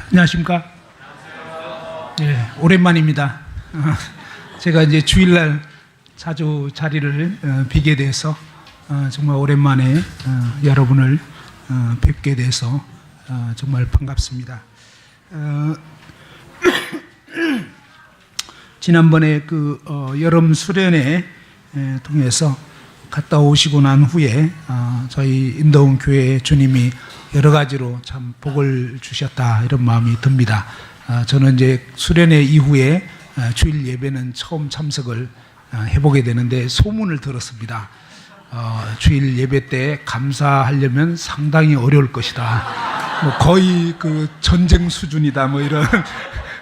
안녕하십니까? 예, 오랜만입니다. 제가 이제 주일날 자주 자리를 비게 돼서 정말 오랜만에 여러분을 뵙게 돼서 정말 반갑습니다. 지난번에 그 여름 수련회 통해서 갔다 오시고 난 후에 저희 인도원 교회에 주님이 여러 가지로 참 복을 주셨다 이런 마음이 듭니다. 저는 이제 수련회 이후에 주일 예배는 처음 참석을 해보게 되는데 소문을 들었습니다. 주일 예배 때 감사하려면 상당히 어려울 것이다. 뭐 거의 그 전쟁 수준이다. 뭐 이런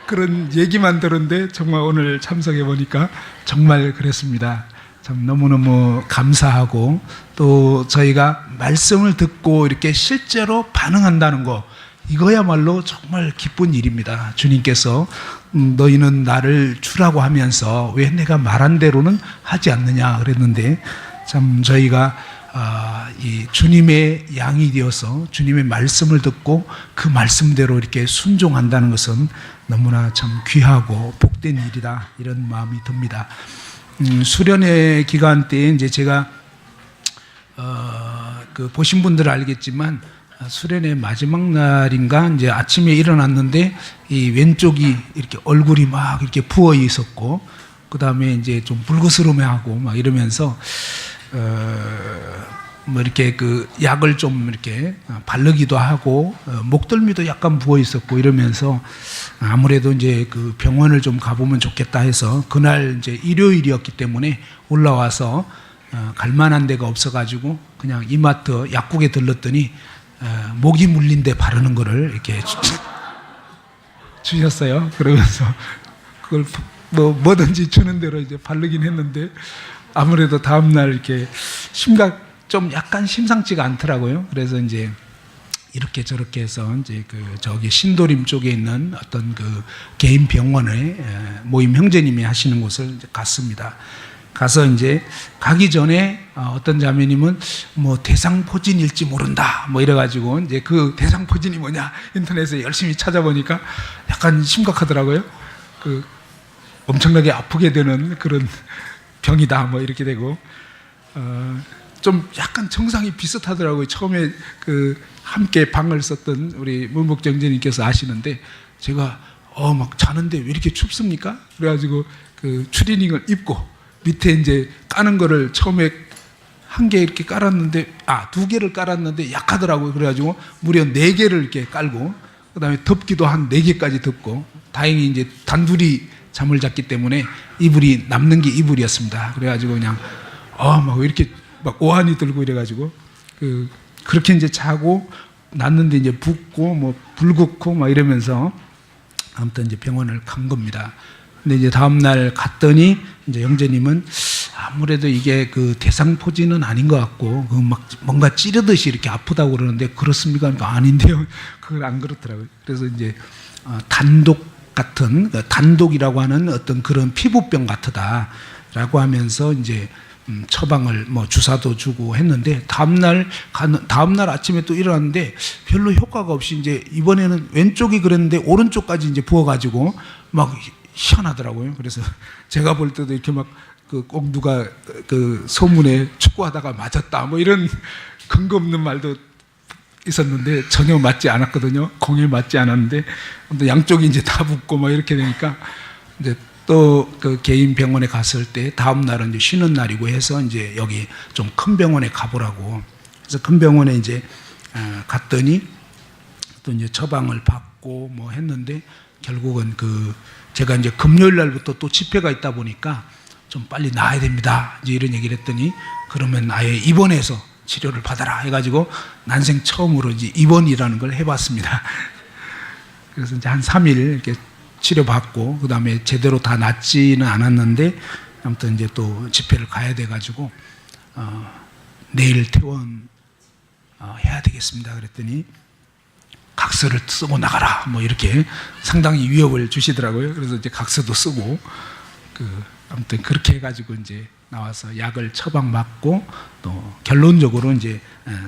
그런 얘기만 들었는데 정말 오늘 참석해 보니까 정말 그랬습니다. 참 너무너무 감사하고 또 저희가 말씀을 듣고 이렇게 실제로 반응한다는 거 이거야말로 정말 기쁜 일입니다. 주님께서 너희는 나를 주라고 하면서 왜 내가 말한 대로는 하지 않느냐 그랬는데 참 저희가 이 주님의 양이 되어서 주님의 말씀을 듣고 그 말씀대로 이렇게 순종한다는 것은 너무나 참 귀하고 복된 일이다 이런 마음이 듭니다. 수련회 기간 때 이제 제가 그 보신 분들은 알겠지만 수련회 마지막 날인가 이제 아침에 일어났는데 이 왼쪽이 이렇게 얼굴이 막 이렇게 부어 있었고 그 다음에 이제 좀 불그스름해하고 막 이러면서 뭐 이렇게 그 약을 좀 이렇게 바르기도 하고 목덜미도 약간 부어 있었고 이러면서 아무래도 이제 그 병원을 좀 가보면 좋겠다 해서 그날 이제 일요일이었기 때문에 올라와서 갈 만한 데가 없어가지고 그냥 이마트 약국에 들렀더니 모기 물린 데 바르는 거를 이렇게 주셨어요. 그러면서 그걸 뭐든지 주는 대로 이제 바르긴 했는데 아무래도 다음날 이렇게 좀 약간 심상치가 않더라고요. 그래서 이제 이렇게 저렇게 해서 이제 그 저기 신도림 쪽에 있는 어떤 그 개인 병원에 모임 형제님이 하시는 곳을 이제 갔습니다. 가서 이제 가기 전에 어떤 자매님은 뭐 대상포진일지 모른다 뭐 이래가지고 이제 그 대상포진이 뭐냐 인터넷에 열심히 찾아보니까 약간 심각하더라고요. 그 엄청나게 아프게 되는 그런 병이다 뭐 이렇게 되고 좀 약간 증상이 비슷하더라고요. 처음에 그 함께 방을 썼던 우리 문복정제님께서 아시는데 제가 막 자는데 왜 이렇게 춥습니까? 그래가지고 그 추리닝을 입고 밑에 이제 까는 거를 처음에 한 개 이렇게 깔았는데 두 개를 깔았는데 약하더라고요. 그래가지고 무려 4개를 이렇게 깔고 그다음에 덮기도 한 4개까지 덮고 다행히 이제 단둘이 잠을 잤기 때문에 이불이 남는 게 이불이었습니다. 그래가지고 그냥 막 이렇게 막 오한이 들고 이래가지고 그렇게 이제 자고 났는데 이제 붓고 뭐 불긋고 막 이러면서 아무튼 이제 병원을 간 겁니다. 근데 이제 다음날 갔더니 이제 형제님은 아무래도 이게 그 대상포진은 아닌 것 같고 그 막 뭔가 찌르듯이 이렇게 아프다고 그러는데 그렇습니까? 그러니까 아닌데요. 그걸 안 그렇더라고요. 그래서 이제 단독이라고 하는 어떤 그런 피부병 같다라고 하면서 이제 처방을 뭐 주사도 주고 했는데 다음날 아침에 또 일어났는데 별로 효과가 없이 이제 이번에는 왼쪽이 그랬는데 오른쪽까지 이제 부어가지고 막 희한하더라고요. 그래서 제가 볼 때도 이렇게 막 꼭 누가 그 소문에 축구하다가 맞았다 뭐 이런 근거 없는 말도 있었는데 전혀 맞지 않았거든요. 공에 맞지 않았는데 양쪽이 이제 다 붓고 막 이렇게 되니까 이제 또 그 개인 병원에 갔을 때 다음 날은 이제 쉬는 날이고 해서 이제 여기 좀 큰 병원에 가보라고. 그래서 큰 병원에 이제 갔더니 또 이제 처방을 받고 뭐 했는데 결국은 제가 이제 금요일 날부터 또 집회가 있다 보니까 좀 빨리 나아야 됩니다. 이제 이런 얘기를 했더니 그러면 아예 입원해서 치료를 받아라 해가지고 난생 처음으로 이제 입원이라는 걸 해봤습니다. 그래서 이제 한 3일 이렇게 치료받고 그 다음에 제대로 다 낫지는 않았는데 아무튼 이제 또 집회를 가야 돼가지고 내일 퇴원 해야 되겠습니다. 그랬더니 각서를 쓰고 나가라 뭐 이렇게 상당히 위협을 주시더라고요. 그래서 이제 각서도 쓰고 아무튼 그렇게 해가지고 이제 나와서 약을 처방 맞고 또 결론적으로 이제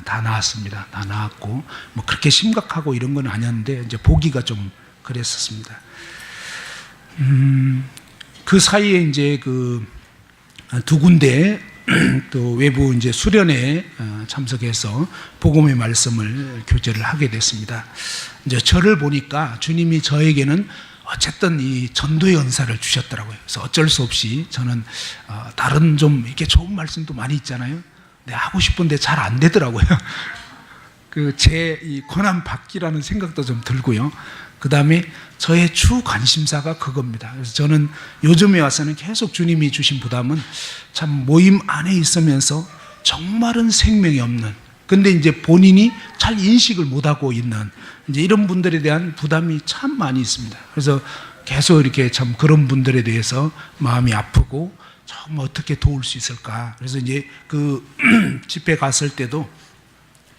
다 나았습니다. 다 나았고 뭐 그렇게 심각하고 이런 건 아니었는데 이제 보기가 좀 그랬었습니다. 그 사이에 이제 그 두 군데 또 외부 이제 수련회 참석해서 복음의 말씀을 교제를 하게 됐습니다. 이제 저를 보니까 주님이 저에게는 어쨌든 이 전도의 은사를 주셨더라고요. 그래서 어쩔 수 없이 저는 다른 좀 이렇게 좋은 말씀도 많이 있잖아요. 근데 하고 싶은데 잘 안 되더라고요. 그 제 이 권한 받기라는 생각도 좀 들고요. 그 다음에 저의 주 관심사가 그겁니다. 그래서 저는 요즘에 와서는 계속 주님이 주신 부담은 참 모임 안에 있으면서 정말은 생명이 없는, 근데 이제 본인이 잘 인식을 못하고 있는 이제 이런 분들에 대한 부담이 참 많이 있습니다. 그래서 계속 이렇게 참 그런 분들에 대해서 마음이 아프고 참 어떻게 도울 수 있을까. 그래서 이제 그 집회 갔을 때도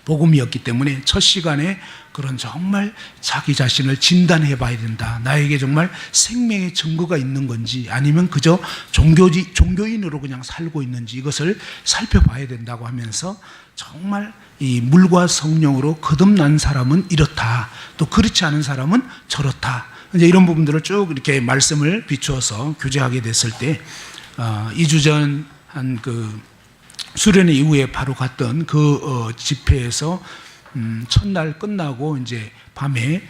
복음이었기 때문에 첫 시간에 그런 정말 자기 자신을 진단해 봐야 된다. 나에게 정말 생명의 증거가 있는 건지 아니면 그저 종교인으로 그냥 살고 있는지 이것을 살펴봐야 된다고 하면서 정말 이 물과 성령으로 거듭난 사람은 이렇다. 또 그렇지 않은 사람은 저렇다. 이제 이런 부분들을 쭉 이렇게 말씀을 비추어서 교제하게 됐을 때 2주 전 한 그 수련회 이후에 바로 갔던 그 집회에서 첫날 끝나고 이제 밤에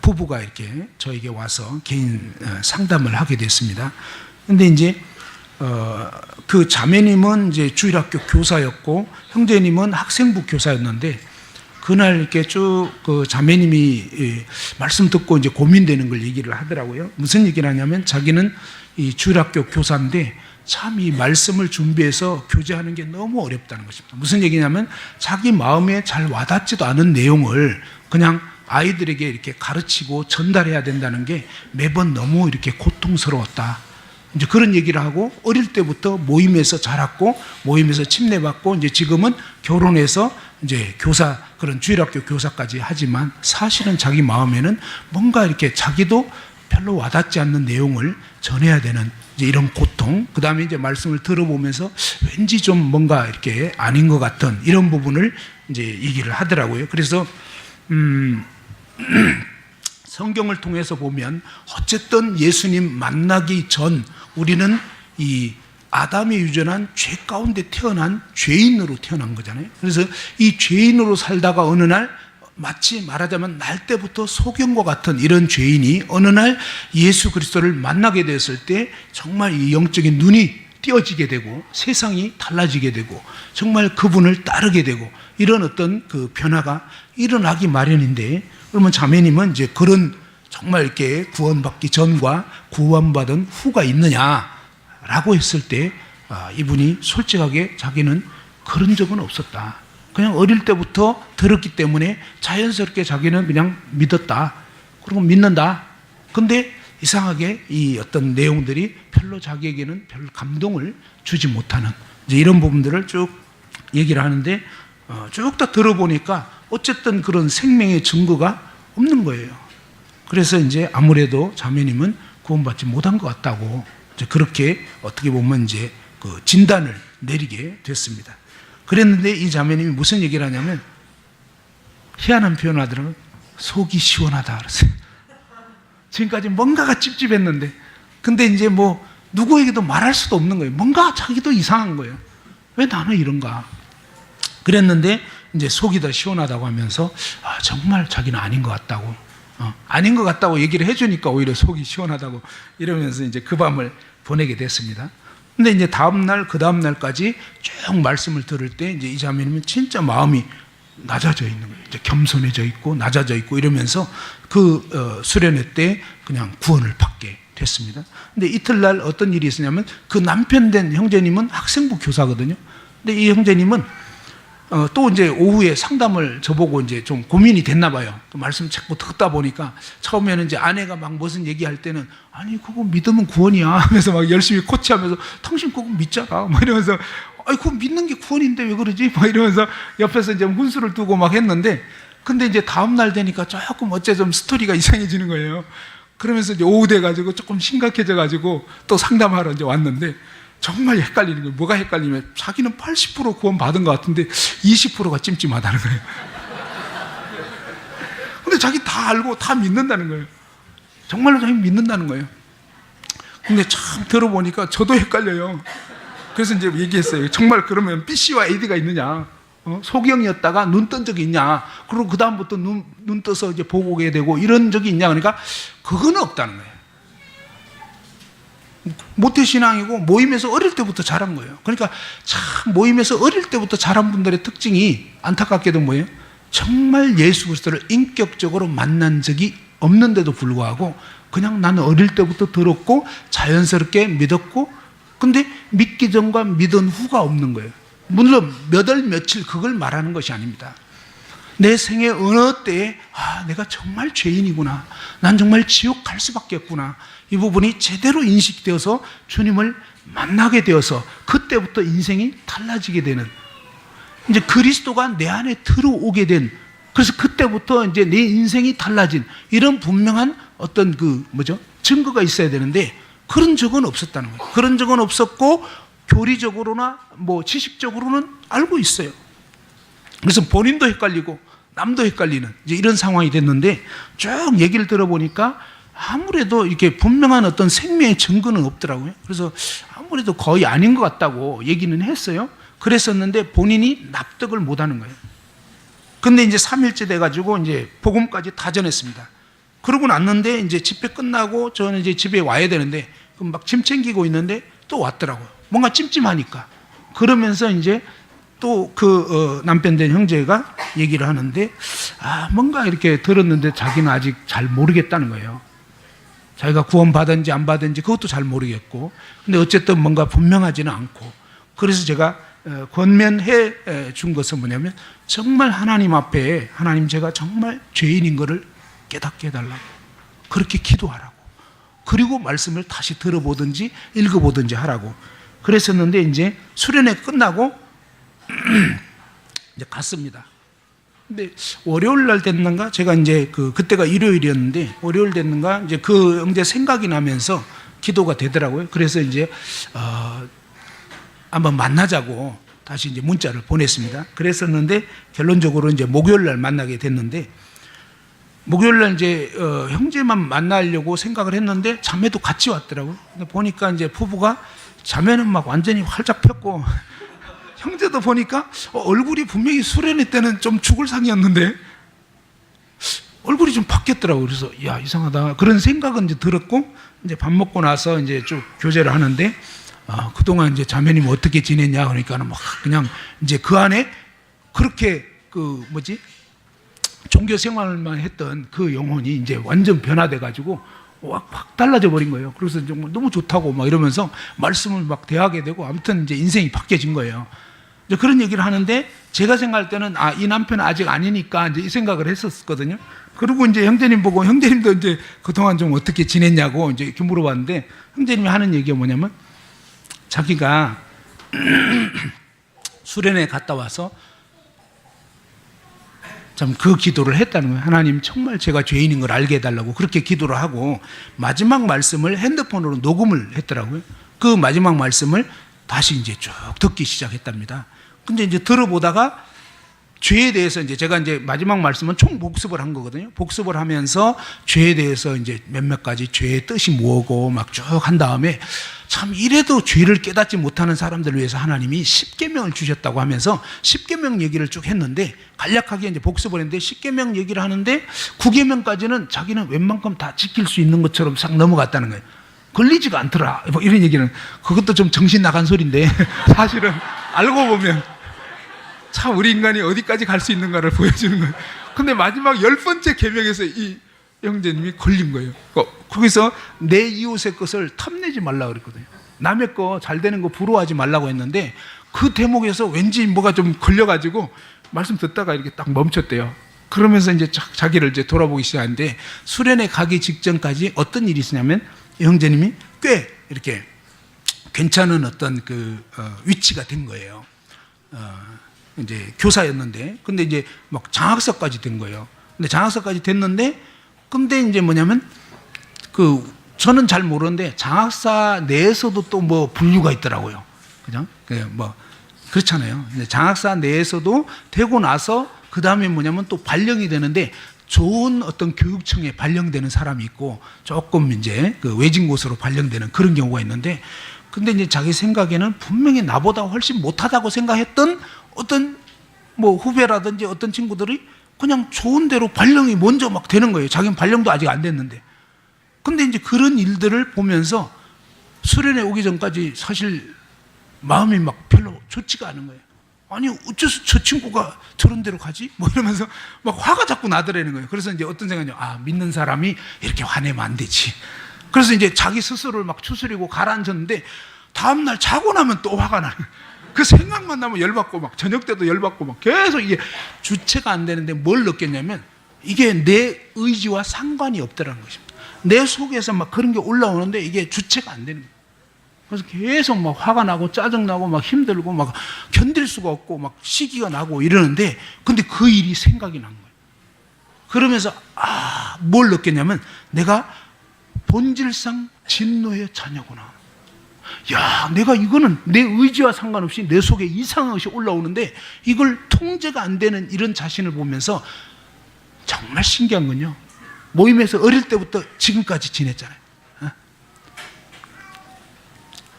부부가 이렇게 저에게 와서 개인 상담을 하게 됐습니다. 근데 이제 그 자매님은 이제 주일학교 교사였고 형제님은 학생부 교사였는데 그날 이렇게 쭉 그 자매님이 말씀 듣고 이제 고민되는 걸 얘기를 하더라고요. 무슨 얘기를 하냐면 자기는 이 주일학교 교사인데 참 이 말씀을 준비해서 교제하는 게 너무 어렵다는 것입니다. 무슨 얘기냐면 자기 마음에 잘 와닿지도 않은 내용을 그냥 아이들에게 이렇게 가르치고 전달해야 된다는 게 매번 너무 이렇게 고통스러웠다. 이제 그런 얘기를 하고 어릴 때부터 모임에서 자랐고 모임에서 침례받고 이제 지금은 결혼해서 이제 교사 그런 주일학교 교사까지 하지만 사실은 자기 마음에는 뭔가 이렇게 자기도 별로 와닿지 않는 내용을 전해야 되는 이제 이런 고통, 그 다음에 이제 말씀을 들어보면서 왠지 좀 뭔가 이렇게 아닌 것 같은 이런 부분을 이제 얘기를 하더라고요. 그래서 성경을 통해서 보면 어쨌든 예수님 만나기 전 우리는 이 아담이 유전한 죄 가운데 태어난 죄인으로 태어난 거잖아요. 그래서 이 죄인으로 살다가 어느 날 마치 말하자면 날 때부터 소경과 같은 이런 죄인이 어느 날 예수 그리스도를 만나게 되었을 때 정말 이 영적인 눈이 띄어지게 되고 세상이 달라지게 되고 정말 그분을 따르게 되고 이런 어떤 그 변화가 일어나기 마련인데, 그러면 자매님은 이제 그런 정말 이렇게 구원받기 전과 구원받은 후가 있느냐라고 했을 때 이분이 솔직하게 자기는 그런 적은 없었다. 그냥 어릴 때부터 들었기 때문에 자연스럽게 자기는 그냥 믿었다. 그리고 믿는다. 근데 이상하게 이 어떤 내용들이 별로 자기에게는 별 감동을 주지 못하는 이제 이런 부분들을 쭉 얘기를 하는데 쭉 다 들어보니까 어쨌든 그런 생명의 증거가 없는 거예요. 그래서 이제 아무래도 자매님은 구원받지 못한 것 같다고 이제 그렇게 어떻게 보면 이제 그 진단을 내리게 됐습니다. 그랬는데 이 자매님이 무슨 얘기를 하냐면 희한한 표현을 하더라고요. 속이 시원하다 그랬어요. 지금까지 뭔가가 찝찝했는데 근데 이제 뭐 누구에게도 말할 수도 없는 거예요. 뭔가 자기도 이상한 거예요. 왜 나는 이런가? 그랬는데 이제 속이 더 시원하다고 하면서 정말 자기는 아닌 것 같다고 아닌 것 같다고 얘기를 해주니까 오히려 속이 시원하다고 이러면서 이제 그 밤을 보내게 됐습니다. 근데 이제 다음날, 그 다음날까지 쭉 말씀을 들을 때 이제 이 자매님은 진짜 마음이 낮아져 있는 거예요. 이제 겸손해져 있고, 낮아져 있고 이러면서 그 수련회 때 그냥 구원을 받게 됐습니다. 근데 이틀날 어떤 일이 있었냐면 그 남편 된 형제님은 학생부 교사거든요. 근데 이 형제님은 또 이제 오후에 상담을 저보고 이제 좀 고민이 됐나 봐요. 또 말씀 자꾸 듣다 보니까 처음에는 이제 아내가 막 무슨 얘기할 때는 아니 그거 믿으면 구원이야 하면서 막 열심히 코치하면서 당신 그거 믿잖아 막 이러면서 아니 그거 믿는 게 구원인데 왜 그러지 막 이러면서 옆에서 이제 훈수를 두고 막 했는데 근데 이제 다음날 되니까 조금 어째 좀 스토리가 이상해지는 거예요. 그러면서 이제 오후 돼가지고 조금 심각해져가지고 또 상담하러 이제 왔는데 정말 헷갈리는 거예요. 뭐가 헷갈리면 자기는 80% 구원 받은 것 같은데 20%가 찜찜하다는 거예요. 근데 자기 다 알고 다 믿는다는 거예요. 정말로 자기 믿는다는 거예요. 근데 참 들어보니까 저도 헷갈려요. 그래서 이제 얘기했어요. 정말 그러면 BC와 AD가 있느냐? 소경이었다가 눈 뜬 적이 있냐? 그리고 그 다음부터 눈 떠서 이제 보고 오게 되고 이런 적이 있냐? 그러니까 그거는 없다는 거예요. 모태신앙이고 모임에서 어릴 때부터 자란 거예요. 그러니까 참 모임에서 어릴 때부터 자란 분들의 특징이 안타깝게도 뭐예요? 정말 예수 그리스도를 인격적으로 만난 적이 없는데도 불구하고 그냥 나는 어릴 때부터 들었고 자연스럽게 믿었고, 근데 믿기 전과 믿은 후가 없는 거예요. 물론 몇 월 며칠 그걸 말하는 것이 아닙니다. 내 생의 어느 때에 내가 정말 죄인이구나, 난 정말 지옥 갈 수밖에 없구나, 이 부분이 제대로 인식되어서 주님을 만나게 되어서 그때부터 인생이 달라지게 되는, 이제 그리스도가 내 안에 들어오게 된, 그래서 그때부터 이제 내 인생이 달라진 이런 분명한 어떤 증거가 있어야 되는데 그런 적은 없었다는 거예요. 그런 적은 없었고 교리적으로나 지식적으로는 알고 있어요. 그래서 본인도 헷갈리고 남도 헷갈리는 이제 이런 상황이 됐는데, 쭉 얘기를 들어보니까 아무래도 이렇게 분명한 어떤 생명의 증거는 없더라고요. 그래서 아무래도 거의 아닌 것 같다고 얘기는 했어요. 그랬었는데 본인이 납득을 못 하는 거예요. 근데 이제 3일째 돼가지고 이제 복음까지 다 전했습니다. 그러고 났는데 이제 집회 끝나고 저는 이제 집에 와야 되는데 막 짐 챙기고 있는데 또 왔더라고요. 뭔가 찜찜하니까. 그러면서 이제 또 남편 된 형제가 얘기를 하는데 뭔가 이렇게 들었는데 자기는 아직 잘 모르겠다는 거예요. 자기가 구원 받은지 안 받은지 그것도 잘 모르겠고, 근데 어쨌든 뭔가 분명하지는 않고, 그래서 제가 권면해 준 것은 뭐냐면 정말 하나님 앞에 하나님 제가 정말 죄인인 것을 깨닫게 해달라고 그렇게 기도하라고, 그리고 말씀을 다시 들어보든지 읽어보든지 하라고 그랬었는데, 이제 수련회 끝나고 이제 갔습니다. 근데 월요일 날 됐는가, 제가 이제 그때가 일요일이었는데 월요일 됐는가 이제 그 형제 생각이 나면서 기도가 되더라고요. 그래서 이제 한번 만나자고 다시 이제 문자를 보냈습니다. 그랬었는데 결론적으로 이제 목요일 날 만나게 됐는데, 목요일 날 이제 형제만 만나려고 생각을 했는데 자매도 같이 왔더라고요. 근데 보니까 이제 부부가, 자매는 막 완전히 활짝 폈고 형제도 보니까 얼굴이 분명히 수련회 때는 좀 죽을 상이었는데 얼굴이 좀 바뀌었더라고요. 그래서 야, 이상하다 그런 생각은 이제 들었고, 이제 밥 먹고 나서 이제 쭉 교제를 하는데 그동안 이제 자매님 어떻게 지냈냐 그러니까는 막 그냥 이제 그 안에 그렇게 종교 생활만 했던 그 영혼이 이제 완전 변화돼 가지고 확 달라져 버린 거예요. 그래서 정말 너무 좋다고 막 이러면서 말씀을 막 대하게 되고, 아무튼 이제 인생이 바뀌어진 거예요. 이제 그런 얘기를 하는데 제가 생각할 때는 이 남편은 아직 아니니까 이제 이 생각을 했었거든요. 그리고 이제 형제님 보고, 형제님도 이제 그동안 좀 어떻게 지냈냐고 이제 이렇게 물어봤는데, 형제님이 하는 얘기가 뭐냐면 자기가 수련회 갔다 와서 참 그 기도를 했다는 거예요. 하나님 정말 제가 죄인인 걸 알게 해달라고 그렇게 기도를 하고 마지막 말씀을 핸드폰으로 녹음을 했더라고요. 그 마지막 말씀을 다시 이제 쭉 듣기 시작했답니다. 근데 이제 들어보다가 죄에 대해서 이제 제가 이제 마지막 말씀은 총 복습을 한 거거든요. 복습을 하면서 죄에 대해서 이제 몇몇 가지 죄의 뜻이 뭐고 막 쭉 한 다음에, 참 이래도 죄를 깨닫지 못하는 사람들을 위해서 하나님이 10계명을 주셨다고 하면서 10계명 얘기를 쭉 했는데, 간략하게 이제 복습을 했는데 10계명 얘기를 하는데 9계명까지는 자기는 웬만큼 다 지킬 수 있는 것처럼 싹 넘어갔다는 거예요. 걸리지가 않더라, 뭐 이런 얘기는. 그것도 좀 정신 나간 소리인데 사실은 알고 보면 참 우리 인간이 어디까지 갈 수 있는가를 보여주는 거예요. 근데 마지막 10번째 계명에서 이 형제님이 걸린 거예요. 거기서 내 이웃의 것을 탐내지 말라고 그랬거든요. 남의 거 잘 되는 거 부러워하지 말라고 했는데, 그 대목에서 왠지 뭐가 좀 걸려가지고 말씀 듣다가 이렇게 딱 멈췄대요. 그러면서 이제 자기를 이제 돌아보기 시작하는데, 수련회 가기 직전까지 어떤 일이 있었냐면, 이 형제님이 꽤 이렇게 괜찮은 어떤 위치가 된 거예요. 이제 교사였는데, 근데 이제 막 장학사까지 된 거예요. 근데 장학사까지 됐는데, 근데 이제 뭐냐면 저는 잘 모르는데 장학사 내에서도 또 뭐 분류가 있더라고요. 그냥 뭐 그렇잖아요. 근데 장학사 내에서도 되고 나서 그 다음에 뭐냐면 또 발령이 되는데, 좋은 어떤 교육청에 발령되는 사람이 있고 조금 이제 그 외진 곳으로 발령되는 그런 경우가 있는데, 근데 이제 자기 생각에는 분명히 나보다 훨씬 못하다고 생각했던 어떤 뭐 후배라든지 어떤 친구들이 그냥 좋은 대로 발령이 먼저 막 되는 거예요. 자기는 발령도 아직 안 됐는데. 근데 이제 그런 일들을 보면서 수련회 오기 전까지 사실 마음이 막 별로 좋지가 않은 거예요. 아니 어째서 저 친구가 저런 데로 가지? 뭐 이러면서 막 화가 자꾸 나더라는 거예요. 그래서 이제 어떤 생각이냐, 아, 믿는 사람이 이렇게 화내면 안 되지. 그래서 이제 자기 스스로를 막 추스리고 가라앉았는데, 다음날 자고 나면 또 화가 나는 거예요. 그 생각만 나면 열받고, 막 저녁 때도 열받고, 막 계속 이게 주체가 안 되는데, 뭘 느꼈냐면 이게 내 의지와 상관이 없더라는 것입니다. 내 속에서 막 그런 게 올라오는데 이게 주체가 안 되는 거예요. 그래서 계속 막 화가 나고 짜증나고 막 힘들고 막 견딜 수가 없고 막 시기가 나고 이러는데, 근데 그 일이 생각이 난 거예요. 그러면서 뭘 느꼈냐면, 내가 본질상 진노의 자녀구나. 야, 내가 이거는 내 의지와 상관없이 내 속에 이상한 것이 올라오는데 이걸 통제가 안 되는 이런 자신을 보면서 정말 신기한 건요, 모임에서 어릴 때부터 지금까지 지냈잖아요.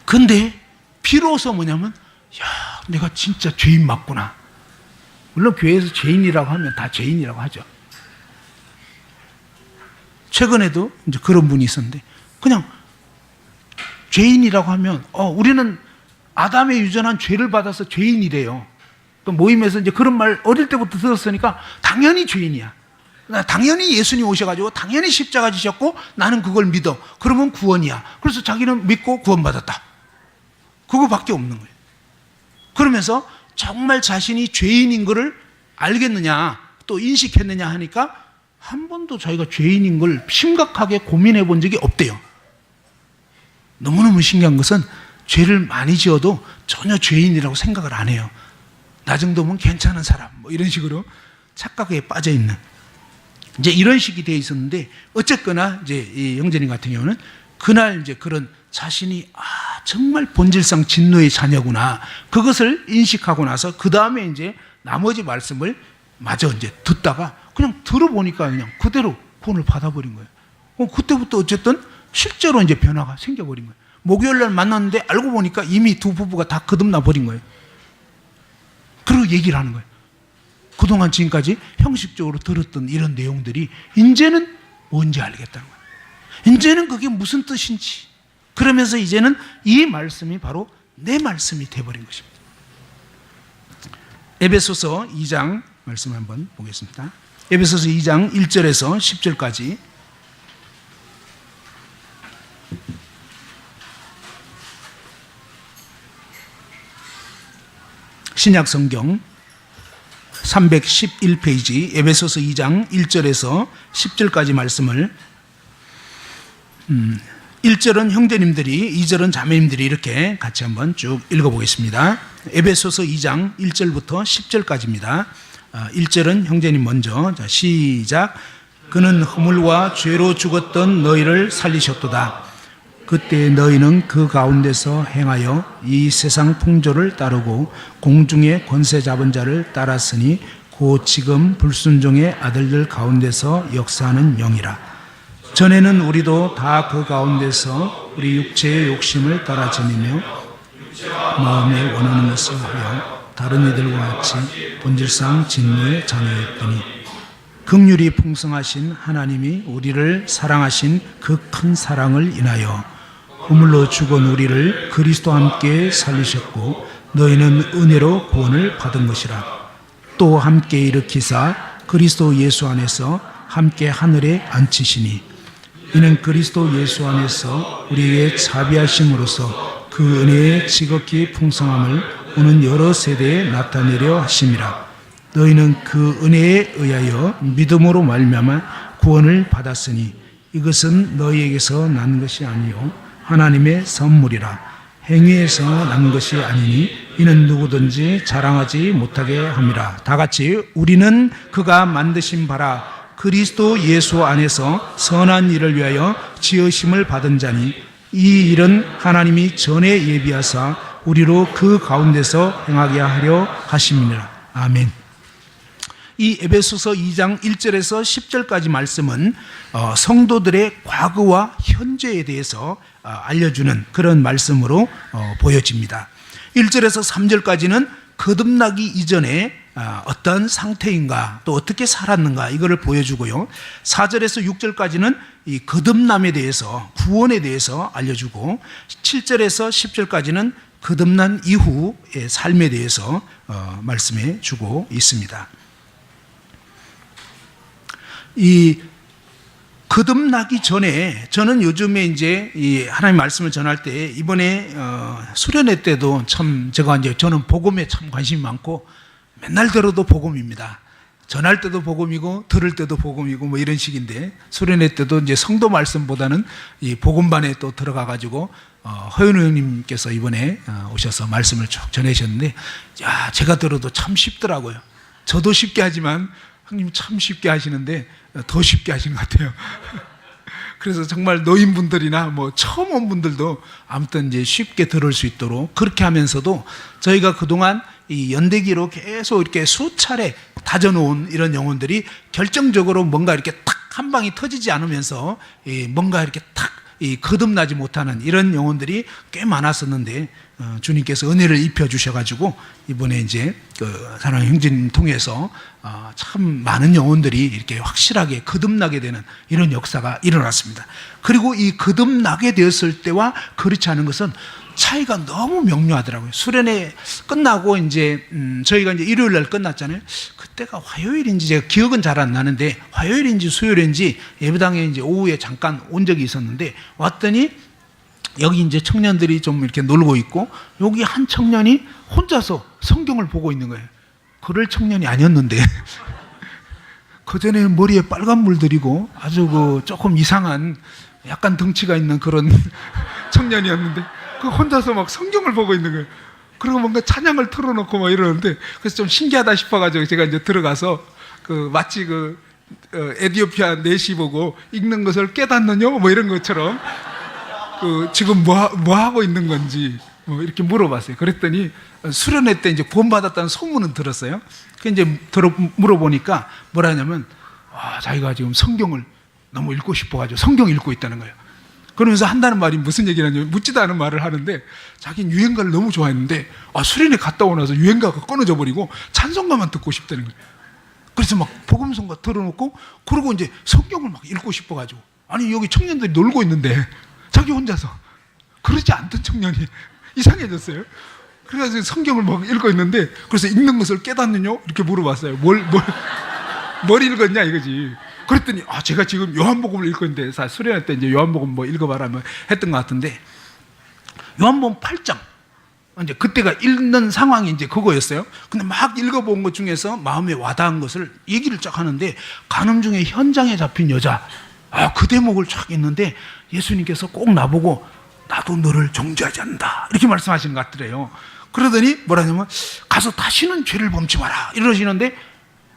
근데 비로소 뭐냐면, 야, 내가 진짜 죄인 맞구나. 물론 교회에서 죄인이라고 하면 다 죄인이라고 하죠. 최근에도 이제 그런 분이 있었는데, 그냥 죄인이라고 하면 우리는 아담의 유전한 죄를 받아서 죄인이래요. 그 모임에서 이제 그런 말 어릴 때부터 들었으니까 당연히 죄인이야. 당연히 예수님 오셔가지고 당연히 십자가 지셨고 나는 그걸 믿어. 그러면 구원이야. 그래서 자기는 믿고 구원받았다. 그거밖에 없는 거예요. 그러면서 정말 자신이 죄인인 것을 알겠느냐, 또 인식했느냐 하니까 한 번도 자기가 죄인인 걸 심각하게 고민해 본 적이 없대요. 너무너무 신기한 것은 죄를 많이 지어도 전혀 죄인이라고 생각을 안 해요. 나 정도면 괜찮은 사람, 뭐 이런 식으로 착각에 빠져 있는, 이제 이런 식이 되어 있었는데, 어쨌거나 이제 이 형제님 같은 경우는 그날 이제 그런 자신이 정말 본질상 진노의 자녀구나, 그것을 인식하고 나서 그 다음에 이제 나머지 말씀을 마저 이제 듣다가 그냥 들어보니까 그냥 그대로 본을 받아버린 거예요. 그때부터 어쨌든 실제로 이제 변화가 생겨버린 거예요. 목요일 날 만났는데 알고 보니까 이미 두 부부가 다 거듭나 버린 거예요. 그리고 얘기를 하는 거예요. 그동안 지금까지 형식적으로 들었던 이런 내용들이 이제는 뭔지 알겠다는 거예요. 이제는 그게 무슨 뜻인지. 그러면서 이제는 이 말씀이 바로 내 말씀이 되어버린 것입니다. 에베소서 2장 말씀 한번 보겠습니다. 에베소서 2장 1절에서 10절까지. 신약성경 311페이지 에베소서 2장 1절에서 10절까지 말씀을 1절은 형제님들이, 2절은 자매님들이 이렇게 같이 한번 쭉 읽어보겠습니다. 에베소서 2장 1절부터 10절까지입니다. 1절은 형제님 먼저. 자, 시작. 그는 허물과 죄로 죽었던 너희를 살리셨도다. 그때 너희는 그 가운데서 행하여 이 세상 풍조를 따르고 공중의 권세 잡은 자를 따랐으니 곧 지금 불순종의 아들들 가운데서 역사하는 영이라. 전에는 우리도 다 그 가운데서 우리 육체의 욕심을 따라 지니며 마음에 원하는 것을 하여 다른 이들과 같이 본질상 진노의 자녀였더니 긍휼이 풍성하신 하나님이 우리를 사랑하신 그 큰 사랑을 인하여 허물로 죽은 우리를 그리스도와 함께 살리셨고 너희는 은혜로 구원을 받은 것이라. 또 함께 일으키사 그리스도 예수 안에서 함께 하늘에 앉히시니 이는 그리스도 예수 안에서 우리에게 자비하심으로써 그 은혜의 지극히 풍성함을 오는 여러 세대에 나타내려 하심이라. 너희는 그 은혜에 의하여 믿음으로 말미암아 구원을 받았으니 이것은 너희에게서 난 것이 아니요 하나님의 선물이라. 행위에서 난 것이 아니니 이는 누구든지 자랑하지 못하게 함이라. 다 같이 우리는 그가 만드신 바라 그리스도 예수 안에서 선한 일을 위하여 지으심을 받은 자니 이 일은 하나님이 전에 예비하사 우리로 그 가운데서 행하게 하려 하심이니라. 아멘. 이 에베소서 2장 1절에서 10절까지 말씀은 성도들의 과거와 현재에 대해서 알려주는 그런 말씀으로 보여집니다. 1절에서 3절까지는 거듭나기 이전에 어떤 상태인가 또 어떻게 살았는가 이거를 보여주고요. 4절에서 6절까지는 이 거듭남에 대해서 구원에 대해서 알려주고 7절에서 10절까지는 거듭난 이후의 삶에 대해서 말씀해 주고 있습니다. 이 거듭나기 전에 저는 요즘에 이제 이 하나님 말씀을 전할 때 이번에 수련회 때도 참 저는 복음에 참 관심이 많고 맨날 들어도 복음입니다. 전할 때도 복음이고 들을 때도 복음이고 뭐 이런 식인데 수련회 때도 이제 성도 말씀보다는 이 복음반에 또 들어가 가지고 허윤 의원님께서 이번에 오셔서 말씀을 쭉 전하셨는데 야 제가 들어도 참 쉽더라고요. 저도 쉽게 하지만 형님 참 쉽게 하시는데 더 쉽게 하시는 것 같아요. 그래서 정말 노인분들이나 뭐 처음 온 분들도 아무튼 이제 쉽게 들을 수 있도록 그렇게 하면서도 저희가 그동안 이 연대기로 계속 이렇게 수차례 다져놓은 이런 영혼들이 결정적으로 뭔가 이렇게 탁 한 방이 터지지 않으면서 뭔가 이렇게 탁 거듭나지 못하는 이런 영혼들이 꽤 많았었는데 주님께서 은혜를 입혀 주셔가지고 이번에 이제 그 사랑하는 형제님 통해서 참 많은 영혼들이 이렇게 확실하게 거듭나게 되는 이런 역사가 일어났습니다. 그리고 이 거듭나게 되었을 때와 그렇지 않은 것은 차이가 너무 명료하더라고요. 수련회 끝나고 이제 저희가 이제 일요일 날 끝났잖아요. 그때가 화요일인지 제가 기억은 잘 안 나는데 화요일인지 수요일인지 예배당에 이제 오후에 잠깐 온 적이 있었는데 왔더니 여기 이제 청년들이 좀 이렇게 놀고 있고 여기 한 청년이 혼자서 성경을 보고 있는 거예요. 그럴 청년이 아니었는데 그 전에 머리에 빨간 물 들이고 아주 그 조금 이상한 약간 덩치가 있는 그런 청년이었는데 그 혼자서 막 성경을 보고 있는 거예요. 그리고 뭔가 찬양을 틀어놓고 막 이러는데 그래서 좀 신기하다 싶어가지고 제가 이제 들어가서 그 마치 그 에티오피아 내시 보고 읽는 것을 깨닫느냐 뭐 이런 것처럼 그 지금 뭐 하고 있는 건지 뭐 이렇게 물어봤어요. 그랬더니 수련회 때 이제 구원받았다는 소문은 들었어요. 그 이제 물어보니까 뭐라 하냐면 자기가 지금 성경을 너무 읽고 싶어가지고 성경 읽고 있다는 거예요. 그러면서 한다는 말이 무슨 얘기냐면 묻지도 않은 말을 하는데 자기는 유행가를 너무 좋아했는데 수련회 갔다 오고 나서 유행가가 끊어져 버리고 찬송가만 듣고 싶다는 거예요. 그래서 막 복음성가 틀어놓고 그러고 이제 성경을 막 읽고 싶어가지고 아니 여기 청년들이 놀고 있는데 자기 혼자서 그러지 않던 청년이 이상해졌어요. 그래서 성경을 막 읽고 있는데 그래서 읽는 것을 깨닫느냐 이렇게 물어봤어요. 뭘 읽었냐 이거지. 그랬더니 제가 지금 요한복음을 읽고 있는데 수련회 때 이제 요한복음 뭐 읽어봐라 뭐 했던 것 같은데 요한복음 8장 이제 그때가 읽는 상황이 이제 그거였어요. 근데 막 읽어본 것 중에서 마음에 와닿은 것을 얘기를 쫙 하는데 간음 중에 현장에 잡힌 여자 그 대목을 쫙 읽는데 예수님께서 꼭 나보고 나도 너를 정죄하지 않는다 이렇게 말씀하시는 것 같더래요. 그러더니 뭐라냐면 가서 다시는 죄를 범치 마라 이러시는데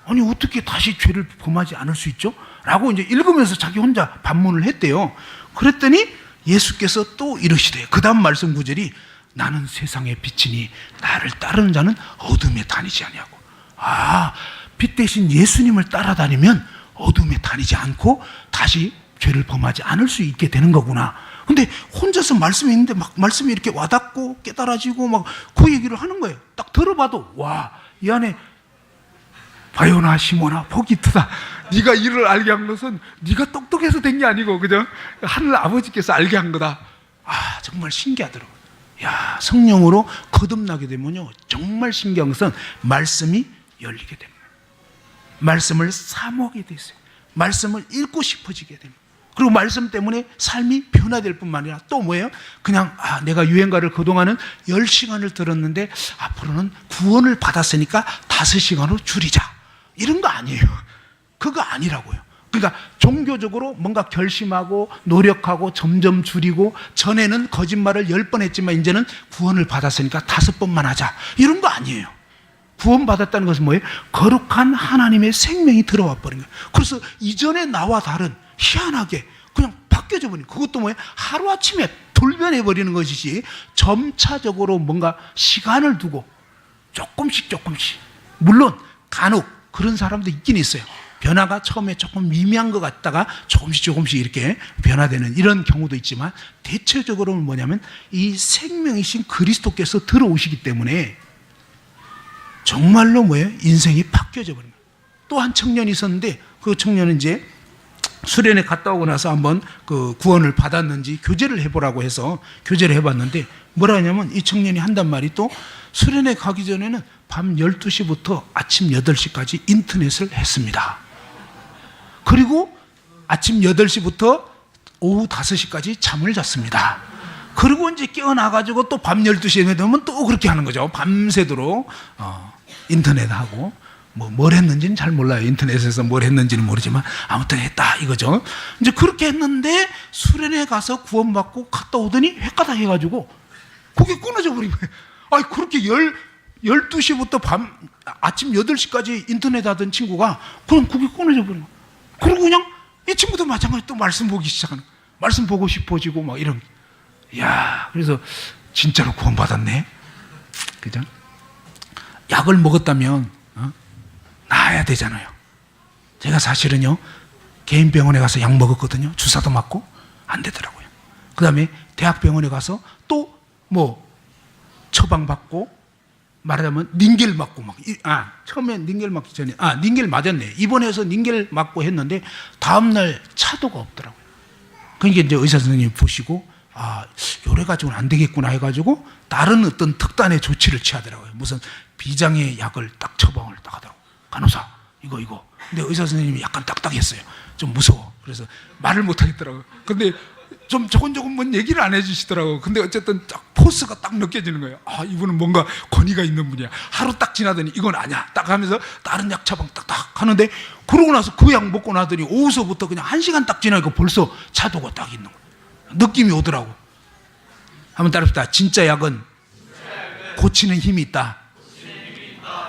아니 어떻게 다시 죄를 범하지 않을 수 있죠? 라고 이제 읽으면서 자기 혼자 반문을 했대요. 그랬더니 예수께서 또 이러시대요. 그 다음 말씀 구절이 나는 세상의 빛이니 나를 따르는 자는 어둠에 다니지 아니하고 빛 대신 예수님을 따라다니면 어둠에 다니지 않고 다시 죄를 범하지 않을 수 있게 되는 거구나. 근데 혼자서 말씀이 있는데 막 말씀이 이렇게 와닿고 깨달아지고 막 그 얘기를 하는 거예요. 딱 들어봐도 이 안에 바요나 시모나 복이 크다. 네가 이를 알게 한 것은 네가 똑똑해서 된 게 아니고 그죠? 하늘 아버지께서 알게 한 거다. 정말 신기하더라고요. 성령으로 거듭나게 되면요 정말 신기한 것은 말씀이 열리게 됩니다. 말씀을 사모하게 됐어요. 말씀을 읽고 싶어지게 됩니다. 그리고 말씀 때문에 삶이 변화될 뿐만 아니라 또 뭐예요? 그냥 내가 유행가를 그동안은 10시간을 들었는데 앞으로는 구원을 받았으니까 5시간으로 줄이자 이런 거 아니에요. 그거 아니라고요. 그러니까 종교적으로 뭔가 결심하고 노력하고 점점 줄이고 전에는 거짓말을 10번 했지만 이제는 구원을 받았으니까 5번만 하자 이런 거 아니에요. 구원받았다는 것은 뭐예요? 거룩한 하나님의 생명이 들어와 버린 거예요. 그래서 이전에 나와 다른 희한하게 그냥 바뀌어져 버린 그것도 뭐예요? 하루아침에 돌변해 버리는 것이지 점차적으로 뭔가 시간을 두고 조금씩 물론 간혹 그런 사람도 있긴 있어요. 변화가 처음에 조금 미미한 것 같다가 조금씩 이렇게 변화되는 이런 경우도 있지만, 대체적으로는 뭐냐면 이 생명이신 그리스도께서 들어오시기 때문에 정말로 뭐예요? 인생이 바뀌어져 버린 거예요. 또 한 청년이 있었는데, 그 청년은 이제 수련회 갔다 오고 나서 한번 그 구원을 받았는지 교제를 해보라고 해서 교제를 해봤는데, 뭐라 하냐면 이 청년이 한단 말이, 또 수련회 가기 전에는 밤 12시부터 아침 8시까지 인터넷을 했습니다. 그리고 아침 8시부터 오후 5시까지 잠을 잤습니다. 그리고 이제 깨어나가지고 또 밤 12시에 되면 또 그렇게 하는 거죠. 밤새도록 인터넷하고, 뭘 했는지는 잘 몰라요. 인터넷에서 뭘 했는지는 모르지만 아무튼 했다 이거죠. 이제 그렇게 했는데 수련회 가서 구원받고 갔다 오더니 헷가닥 해가지고 그게 끊어져 버린 거예요. 아니, 그렇게 12시부터 아침 8시까지 인터넷 하던 친구가 그럼 그게 끊어져 버린 거예요. 그리고 그냥 이 친구도 마찬가지로 또 말씀 보기 시작하는 거예요. 말씀 보고 싶어지고 막 이런. 이야, 그래서 진짜로 구원받았네. 그죠? 약을 먹었다면 나아야 되잖아요. 제가 사실은요, 개인 병원에 가서 약 먹었거든요. 주사도 맞고 안 되더라고요. 그 다음에 대학병원에 가서 또 처방받고, 말하자면 닌겔 맞고 처음에 닌겔 맞기 전에 닌겔 맞았네. 입원해서 닌겔 맞고 했는데 다음날 차도가 없더라고요. 그러니까 이제 의사 선생님이 보시고 요래 가지고는 안 되겠구나 해가지고 다른 어떤 특단의 조치를 취하더라고요. 무슨 비장의 약을 딱 처방을 딱 하더라고요. 간호사 이거. 근데 의사 선생님이 약간 딱딱했어요. 좀 무서워. 그래서 말을 못 하겠더라고요. 근데 좀 조금 얘기를 안 해주시더라고요. 근데 어쨌든 딱 포스가 딱 느껴지는 거예요. 이분은 뭔가 권위가 있는 분이야. 하루 딱 지나더니 이건 아니야 딱 하면서 다른 약 처방 딱딱 하는데, 그러고 나서 그 약 먹고 나더니 오후서부터 그냥 1시간 딱 지나니까 벌써 차도가 딱 있는 거예요. 느낌이 오더라고. 한번 따라합시다. 진짜 약은 고치는 힘이 있다.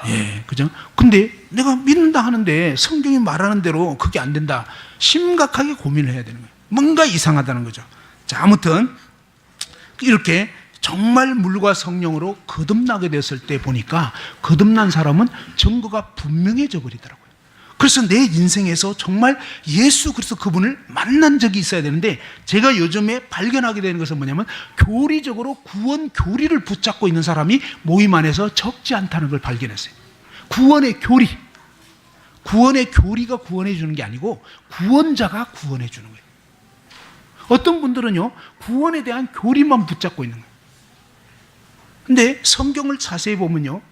예, 그죠? 근데 내가 믿는다 하는데 성경이 말하는 대로 그게 안 된다. 심각하게 고민을 해야 되는 거예요. 뭔가 이상하다는 거죠. 자, 아무튼 이렇게 정말 물과 성령으로 거듭나게 됐을 때 보니까 거듭난 사람은 증거가 분명해져 버리더라고요. 그래서 내 인생에서 정말 예수 그리스도 그분을 만난 적이 있어야 되는데, 제가 요즘에 발견하게 되는 것은 뭐냐면 교리적으로 구원 교리를 붙잡고 있는 사람이 모임 안에서 적지 않다는 걸 발견했어요. 구원의 교리가 구원해 주는 게 아니고 구원자가 구원해 주는 거예요. 어떤 분들은요, 구원에 대한 교리만 붙잡고 있는 거예요. 근데 성경을 자세히 보면요,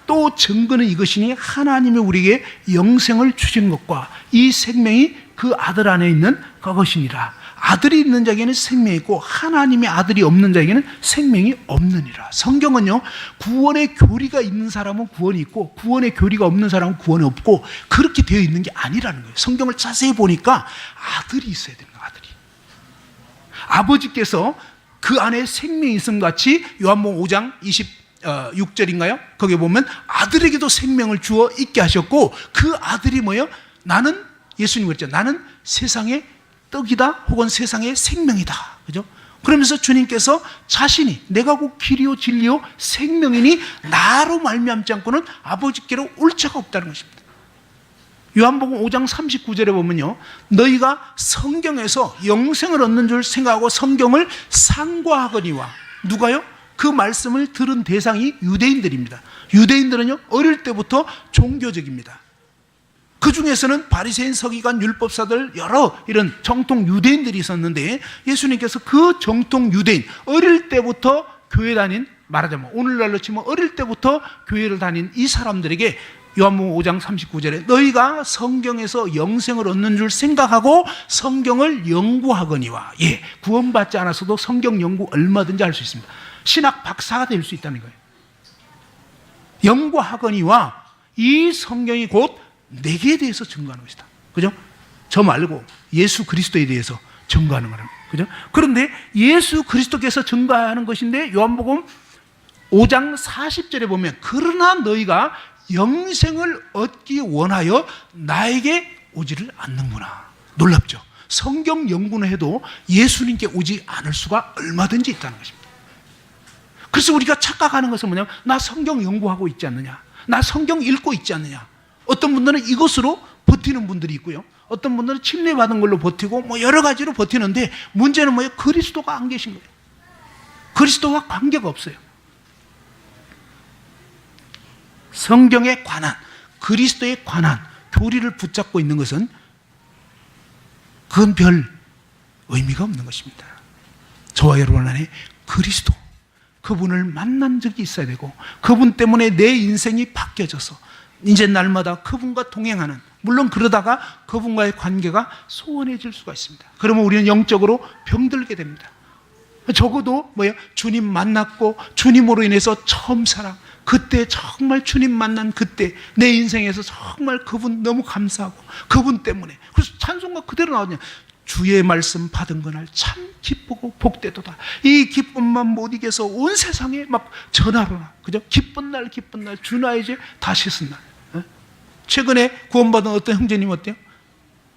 또 증거는 이것이니 하나님이 우리에게 영생을 주신 것과 이 생명이 그 아들 안에 있는 그것이니라. 아들이 있는 자에게는 생명이 있고 하나님의 아들이 없는 자에게는 생명이 없느니라. 성경은요, 구원의 교리가 있는 사람은 구원이 있고 구원의 교리가 없는 사람은 구원이 없고 그렇게 되어 있는 게 아니라는 거예요. 성경을 자세히 보니까 아들이 있어야 되는 거예요. 아들이. 아버지께서 그 안에 생명이 있음 같이 요한복음 5장 26절인가요? 거기에 보면 아들에게도 생명을 주어 있게 하셨고, 그 아들이 뭐예요? 나는, 예수님 그랬죠. 나는 세상의 떡이다 혹은 세상의 생명이다. 그죠? 그러면서 주님께서 자신이 내가 곧 길이요 진리요 생명이니 나로 말미암지 않고는 아버지께로 올 자가 없다는 것입니다. 요한복음 5장 39절에 보면요, 너희가 성경에서 영생을 얻는 줄 생각하고 성경을 상고하거니와. 누가요? 그 말씀을 들은 대상이 유대인들입니다. 유대인들은요, 어릴 때부터 종교적입니다. 그 중에서는 바리새인, 서기관, 율법사들 여러 이런 정통 유대인들이 있었는데, 예수님께서 그 정통 유대인, 어릴 때부터 교회 다닌, 말하자면 오늘날로 치면 어릴 때부터 교회를 다닌 이 사람들에게 요한복음 5장 39절에 너희가 성경에서 영생을 얻는 줄 생각하고 성경을 연구하거니와. 예, 구원받지 않았어도 성경 연구 얼마든지 할 수 있습니다. 신학 박사가 될 수 있다는 거예요. 연구하거니와 이 성경이 곧 내게 대해서 증거하는 것이다. 그죠? 저 말고 예수 그리스도에 대해서 증거하는 거는. 그죠? 그런데 예수 그리스도께서 증거하는 것인데 요한복음 5장 40절에 보면 그러나 너희가 영생을 얻기 원하여 나에게 오지를 않는구나. 놀랍죠? 성경 연구는 해도 예수님께 오지 않을 수가 얼마든지 있다는 것입니다. 그래서 우리가 착각하는 것은 뭐냐면 나 성경 연구하고 있지 않느냐, 나 성경 읽고 있지 않느냐. 어떤 분들은 이것으로 버티는 분들이 있고요. 어떤 분들은 침례받은 걸로 버티고 뭐 여러 가지로 버티는데 문제는 뭐예요? 그리스도가 안 계신 거예요. 그리스도와 관계가 없어요. 성경에 관한, 그리스도에 관한 교리를 붙잡고 있는 것은 그건 별 의미가 없는 것입니다. 저와 여러분 안에 그리스도, 그분을 만난 적이 있어야 되고 그분 때문에 내 인생이 바뀌어져서 이제 날마다 그분과 동행하는, 물론 그러다가 그분과의 관계가 소원해질 수가 있습니다. 그러면 우리는 영적으로 병들게 됩니다. 적어도 뭐예요? 주님 만났고 주님으로 인해서 처음 사랑, 그때 정말 주님 만난 그때 내 인생에서 정말 그분 너무 감사하고 그분 때문에, 그래서 찬송가 그대로 나오냐, 주의 말씀 받은 그날 참 기쁘고 복되도다. 이 기쁨만 못 이겨서 온 세상에 막 전하로나, 그죠? 기쁜 날 기쁜 날 주 나의 죄 다 씻은 날. 최근에 구원받은 어떤 형제님 어때요?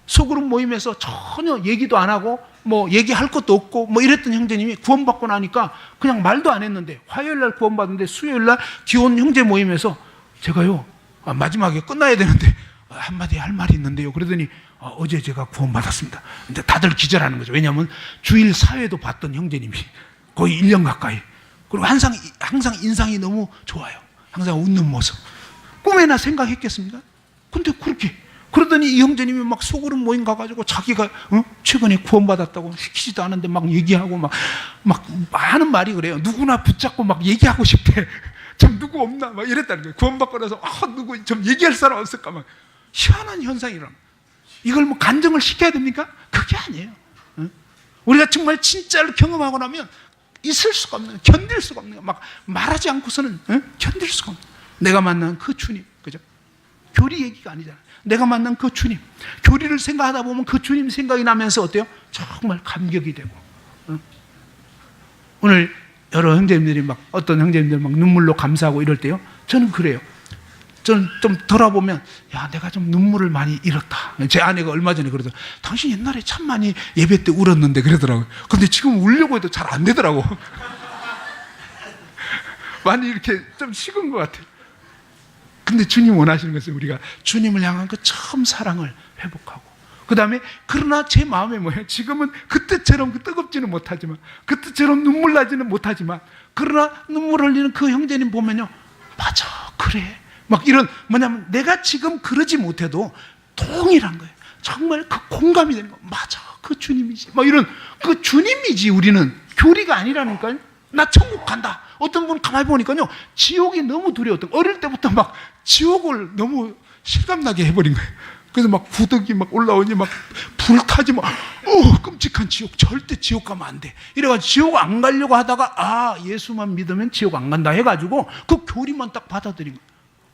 소그룹 모임에서 전혀 얘기도 안 하고 뭐 얘기할 것도 없고 뭐 이랬던 형제님이 구원받고 나니까 그냥 말도 안 했는데 화요일날 구원받는데 수요일날 기온 형제 모임에서 제가요 마지막에 끝나야 되는데 한마디 할 말이 있는데요. 그러더니 어제 제가 구원받았습니다. 근데 다들 기절하는 거죠. 왜냐하면 주일 사회도 봤던 형제님이 거의 1년 가까이, 그리고 항상 인상이 너무 좋아요. 항상 웃는 모습. 꿈에나 생각했겠습니까? 근데 그렇게 그러더니 이 형제님이 막 소그룹 모임 가가지고 자기가 최근에 구원받았다고 시키지도 않은데 막 얘기하고 막 하는 말이 그래요. 누구나 붙잡고 막 얘기하고 싶대. 좀 누구 없나 막 이랬다는 거예요. 구원받고 나서 누구 좀 얘기할 사람 없을까 막. 희한한 현상이라. 이걸 뭐 간증을 시켜야 됩니까? 그게 아니에요. 우리가 정말 진짜를 경험하고 나면 있을 수가 없는, 견딜 수가 없는, 막 말하지 않고서는 견딜 수가 없는. 내가 만난 그 주님, 그죠? 교리 얘기가 아니잖아요. 내가 만난 그 주님, 교리를 생각하다 보면 그 주님 생각이 나면서 어때요? 정말 감격이 되고. 오늘 여러 형제님들이 막 어떤 형제님들 막 눈물로 감사하고 이럴 때요, 저는 그래요. 저는 좀 돌아보면 야, 내가 좀 눈물을 많이 잃었다. 제 아내가 얼마 전에 그러더라고요. 당신 옛날에 참 많이 예배 때 울었는데 그러더라고요. 근데 지금 울려고 해도 잘 안 되더라고. 많이 이렇게 좀 식은 것 같아요. 근데 주님 원하시는 것은 우리가 주님을 향한 그 처음 사랑을 회복하고, 그 다음에 그러나 제 마음에 뭐예요? 지금은 그때처럼 뜨겁지는 못하지만, 그때처럼 눈물 나지는 못하지만, 그러나 눈물 흘리는 그 형제님 보면요, 맞아, 그래, 막 이런, 뭐냐면 내가 지금 그러지 못해도 동일한 거예요. 정말 그 공감이 되는 거. 맞아, 그 주님이지. 막 이런, 그 주님이지. 우리는 교리가 아니라니까요. 나 천국 간다. 어떤 분은 가만히 보니까요, 지옥이 너무 두려웠던, 어릴 때부터 막 지옥을 너무 실감나게 해버린 거예요. 그래서 막 구더기 막 올라오니 막 불타지 막, 끔찍한 지옥, 절대 지옥 가면 안 돼. 이래가지고 지옥 안 가려고 하다가 예수만 믿으면 지옥 안 간다 해가지고 그 교리만 딱 받아들인 거예요.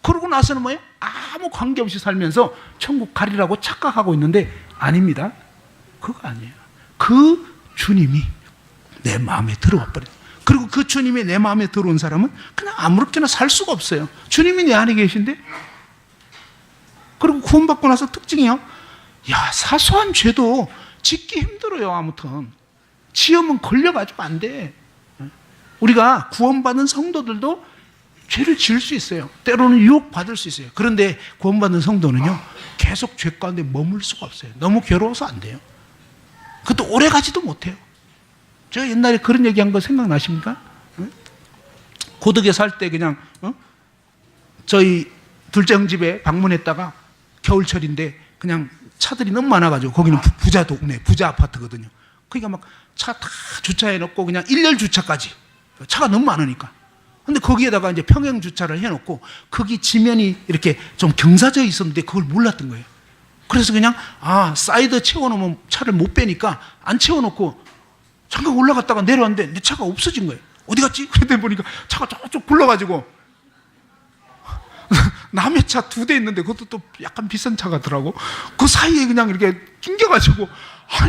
그러고 나서는 뭐예요? 아무 관계없이 살면서 천국 가리라고 착각하고 있는데 아닙니다. 그거 아니에요. 그 주님이 내 마음에 들어와 버려요. 그리고 그 주님이 내 마음에 들어온 사람은 그냥 아무렇게나 살 수가 없어요. 주님이 내 안에 계신데. 그리고 구원받고 나서 특징이요, 야, 사소한 죄도 짓기 힘들어요. 아무튼 지으면 걸려가지고 안 돼. 우리가 구원받은 성도들도 죄를 지을 수 있어요. 때로는 유혹받을 수 있어요. 그런데 구원받은 성도는요, 계속 죄 가운데 머물 수가 없어요. 너무 괴로워서 안 돼요. 그것도 오래 가지도 못해요. 제가 옛날에 그런 얘기한 거 생각나십니까? 고덕에 살 때 그냥 저희 둘째 형 집에 방문했다가 겨울철인데 그냥 차들이 너무 많아가지고, 거기는 부자 동네, 부자 아파트거든요. 그러니까 막 차 다 주차해 놓고 그냥 일렬 주차까지, 차가 너무 많으니까. 근데 거기에다가 이제 평행 주차를 해 놓고 거기 지면이 이렇게 좀 경사져 있었는데 그걸 몰랐던 거예요. 그래서 그냥 사이드 채워 놓으면 차를 못 빼니까 안 채워 놓고 잠깐 올라갔다가 내려왔는데 내 차가 없어진 거예요. 어디 갔지? 그랬더니 보니까 차가 저쪽 굴러가지고 남의 차 2대 있는데 그것도 또 약간 비싼 차 같더라고. 그 사이에 그냥 이렇게 낑겨가지고,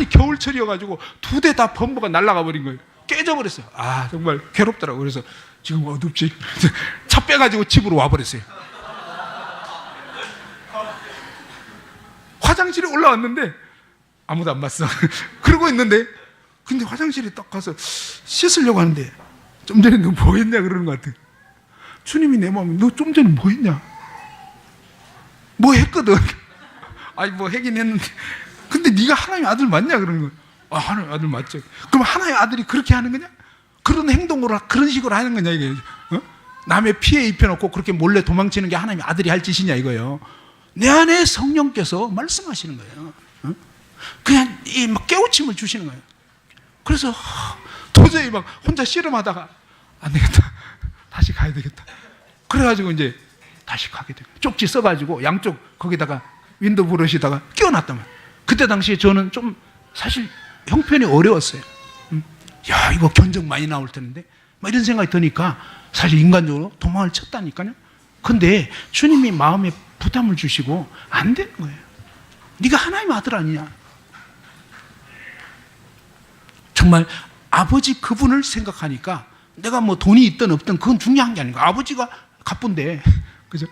겨울철이어가지고 2대 다 범버가 날아가 버린 거예요. 깨져버렸어요. 정말 괴롭더라고. 그래서 지금 어둡지? 차 빼가지고 집으로 와버렸어요. 화장실에 올라왔는데 아무도 안 봤어. 그러고 있는데, 근데 화장실에 딱 가서 씻으려고 하는데 좀 전에 너 뭐 했냐 그러는 것 같아. 주님이 내 마음에 너 좀 전에 뭐 했냐? 뭐 했거든. 아니 뭐 하긴 했는데, 근데 네가 하나님의 아들 맞냐 그러는 거야. 아, 하나님의 아들 맞죠. 그럼 하나님의 아들이 그렇게 하는 거냐? 그런 행동으로 그런 식으로 하는 거냐 이게. 어? 남의 피해 입혀놓고 그렇게 몰래 도망치는 게 하나님의 아들이 할 짓이냐 이거예요. 내 안에 성령께서 말씀하시는 거예요. 어? 그냥 막 깨우침을 주시는 거예요. 그래서 도저히 막 혼자 씨름하다가 안 되겠다, 다시 가야 되겠다. 그래가지고 이제 다시 가게 돼요. 쪽지 써가지고 양쪽 거기다가 윈도우 브러시다가 끼워놨단 말이에요. 그때 당시에 저는 좀 사실 형편이 어려웠어요. 야, 이거 견적 많이 나올 텐데 막 이런 생각이 드니까 사실 인간적으로 도망을 쳤다니까요. 근데 주님이 마음에 부담을 주시고 안 되는 거예요. 네가 하나님의 아들 아니냐. 정말 아버지 그분을 생각하니까 내가 뭐 돈이 있든 없든 그건 중요한 게 아니고 아버지가 가쁜데, 그죠?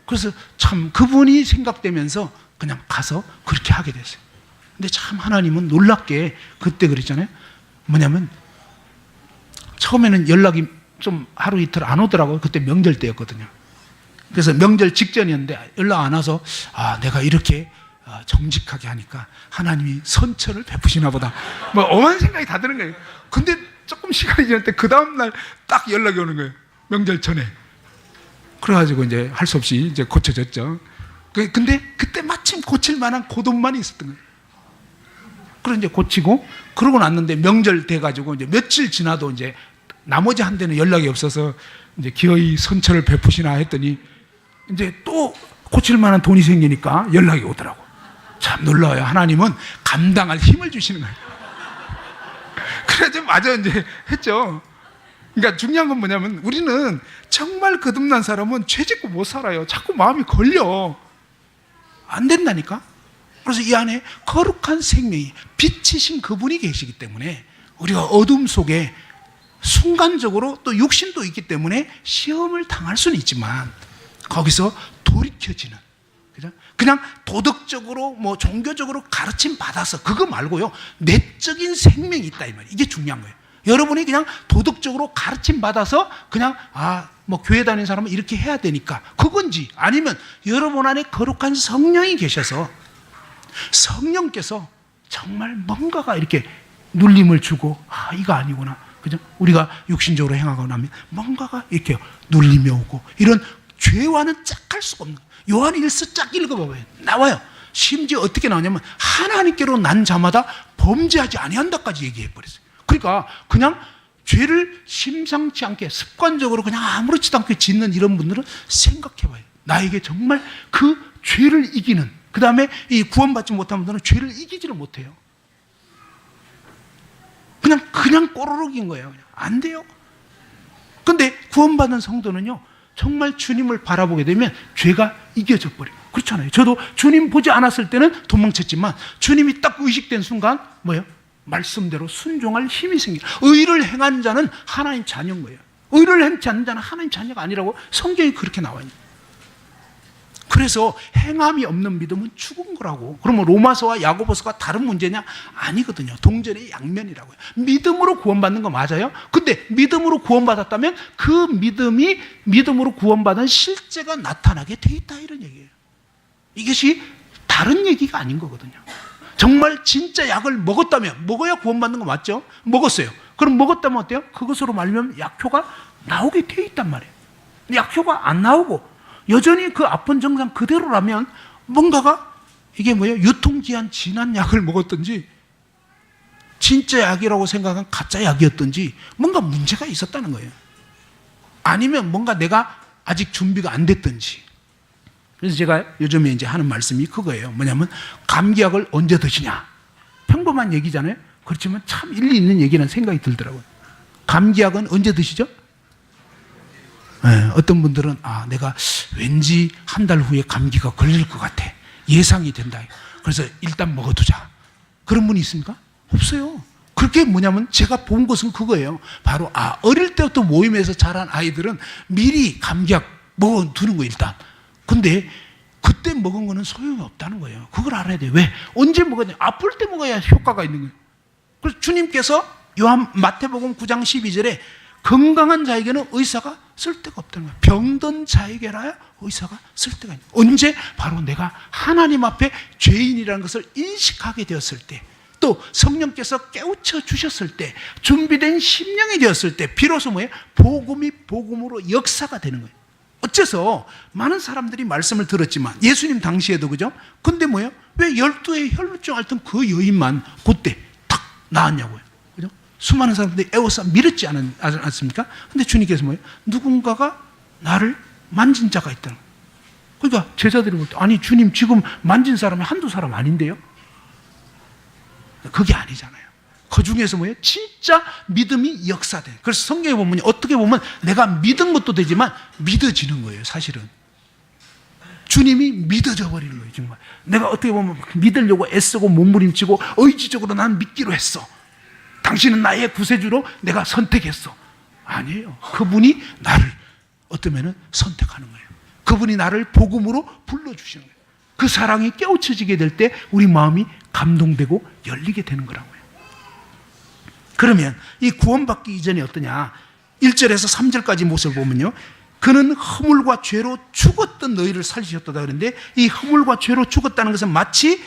그래서 참 그분이 생각되면서 그냥 가서 그렇게 하게 됐어요. 근데 참 하나님은 놀랍게 그때 그랬잖아요. 뭐냐면 처음에는 연락이 좀 하루 이틀 안 오더라고요. 그때 명절 때였거든요. 그래서 명절 직전이었는데 연락 안 와서 아, 내가 이렇게 정직하게 하니까 하나님이 선처를 베푸시나 보다, 뭐 엄한 생각이 다 드는 거예요. 근데 조금 시간이 지날 때 그 다음날 딱 연락이 오는 거예요. 명절 전에. 그래가지고 이제 할 수 없이 이제 고쳐졌죠. 근데 그때 마침 고칠 만한 고돈만 있었던 거예요. 그래서 이제 고치고 그러고 났는데 명절 돼가지고 이제 며칠 지나도 이제 나머지 한 대는 연락이 없어서 이제 기어이 선처를 베푸시나 했더니 이제 또 고칠 만한 돈이 생기니까 연락이 오더라고. 참 놀라워요. 하나님은 감당할 힘을 주시는 거예요. 그래서 맞아 이제 했죠. 그러니까 중요한 건 뭐냐면 우리는 정말 거듭난 사람은 죄 짓고 못 살아요. 자꾸 마음이 걸려. 안 된다니까. 그래서 이 안에 거룩한 생명이 빛이신 그분이 계시기 때문에 우리가 어둠 속에 순간적으로 또 육신도 있기 때문에 시험을 당할 수는 있지만 거기서 돌이켜지는, 그냥 도덕적으로 뭐 종교적으로 가르침 받아서 그거 말고요, 내적인 생명이 있다 이 말이에요. 이게 중요한 거예요. 여러분이 그냥 도덕적으로 가르침 받아서 그냥 뭐 교회 다니는 사람은 이렇게 해야 되니까 그건지, 아니면 여러분 안에 거룩한 성령이 계셔서 성령께서 정말 뭔가가 이렇게 눌림을 주고 이거 아니구나, 그죠? 우리가 육신적으로 행하고 나면 뭔가가 이렇게 눌림이 오고, 이런 죄와는 짝할 수가 없는 거예요. 요한 1서 짝 읽어봐봐요. 나와요. 심지어 어떻게 나오냐면 하나님께로 난 자마다 범죄하지 아니한다까지 얘기해버렸어요. 그러니까 그냥 죄를 심상치 않게 습관적으로 그냥 아무렇지도 않게 짓는 이런 분들은 생각해봐요. 나에게 정말 그 죄를 이기는, 그 다음에 이 구원받지 못한 분들은 죄를 이기지를 못해요. 그냥 꼬르륵인 거예요. 그냥. 안 돼요. 근데 구원받은 성도는요, 정말 주님을 바라보게 되면 죄가 이겨져 버려요. 그렇잖아요. 저도 주님 보지 않았을 때는 도망쳤지만 주님이 딱 의식된 순간 뭐예요? 말씀대로 순종할 힘이 생겨요. 의를 행하는 자는 하나님 자녀인 거예요. 의를 행치 않는 자는 하나님 자녀가 아니라고 성경이 그렇게 나와요. 그래서 행함이 없는 믿음은 죽은 거라고. 그러면 로마서와 야고보서가 다른 문제냐? 아니거든요. 동전의 양면이라고요. 믿음으로 구원받는 거 맞아요. 근데 믿음으로 구원받았다면 그 믿음이 믿음으로 구원받은 실제가 나타나게 돼 있다 이런 얘기예요. 이것이 다른 얘기가 아닌 거거든요. 정말 진짜 약을 먹었다면, 먹어야 구원받는 거 맞죠? 먹었어요. 그럼 먹었다면 어때요? 그것으로 말미암아 약효가 나오게 돼 있단 말이에요. 약효가 안 나오고 여전히 그 아픈 증상 그대로라면 뭔가가, 이게 뭐예요? 유통기한 지난 약을 먹었든지 진짜 약이라고 생각한 가짜 약이었든지 뭔가 문제가 있었다는 거예요. 아니면 뭔가 내가 아직 준비가 안 됐든지. 그래서 제가 요즘에 이제 하는 말씀이 그거예요. 뭐냐면 감기약을 언제 드시냐? 평범한 얘기잖아요. 그렇지만 참 일리 있는 얘기라는 생각이 들더라고요. 감기약은 언제 드시죠? 네, 어떤 분들은 내가 왠지 한 달 후에 감기가 걸릴 것 같아. 예상이 된다. 그래서 일단 먹어두자. 그런 분이 있습니까? 없어요. 그렇게 뭐냐면 제가 본 것은 그거예요. 바로 어릴 때부터 모임에서 자란 아이들은 미리 감기약 먹어두는 거예요, 일단. 근데 그때 먹은 거는 소용이 없다는 거예요. 그걸 알아야 돼요. 왜? 언제 먹어야 돼요? 아플 때 먹어야 효과가 있는 거예요. 그래서 주님께서 마태복음 9장 12절에 건강한 자에게는 의사가 쓸데가 없다는 거예요. 병든 자에게라야 의사가 쓸 때가 있는 거예요. 언제? 바로 내가 하나님 앞에 죄인이라는 것을 인식하게 되었을 때, 또 성령께서 깨우쳐 주셨을 때, 준비된 심령이 되었을 때 비로소 뭐예요? 복음이 복음으로 역사가 되는 거예요. 어째서 많은 사람들이 말씀을 들었지만 예수님 당시에도 그죠? 근데 뭐예요? 왜 12의 혈루증 앓던 그 여인만 그때 탁 나았냐고요. 그죠? 수많은 사람들이 애워싸 밀었지 않았습니까? 근데 주님께서 뭐예요? 누군가가 나를 만진 자가 있다는 거예요. 그러니까 제자들이 볼 때 아니 주님 지금 만진 사람이 한두 사람 아닌데요? 그게 아니잖아요. 그 중에서 뭐예요? 진짜 믿음이 역사돼. 그래서 성경에 보면 어떻게 보면 내가 믿은 것도 되지만 믿어지는 거예요. 사실은 주님이 믿어져 버리는 거예요. 정말 내가 어떻게 보면 믿으려고 애쓰고 몸부림치고 의지적으로 난 믿기로 했어. 당신은 나의 구세주로 내가 선택했어. 아니에요. 그분이 나를 어쩌면은 선택하는 거예요. 그분이 나를 복음으로 불러주시는 거예요. 그 사랑이 깨우쳐지게 될 때 우리 마음이 감동되고 열리게 되는 거라고요. 그러면 이 구원받기 이전에 어떠냐? 1절에서 3절까지 모습을 보면요, 그는 허물과 죄로 죽었던 너희를 살리셨다 그러는데, 이 허물과 죄로 죽었다는 것은 마치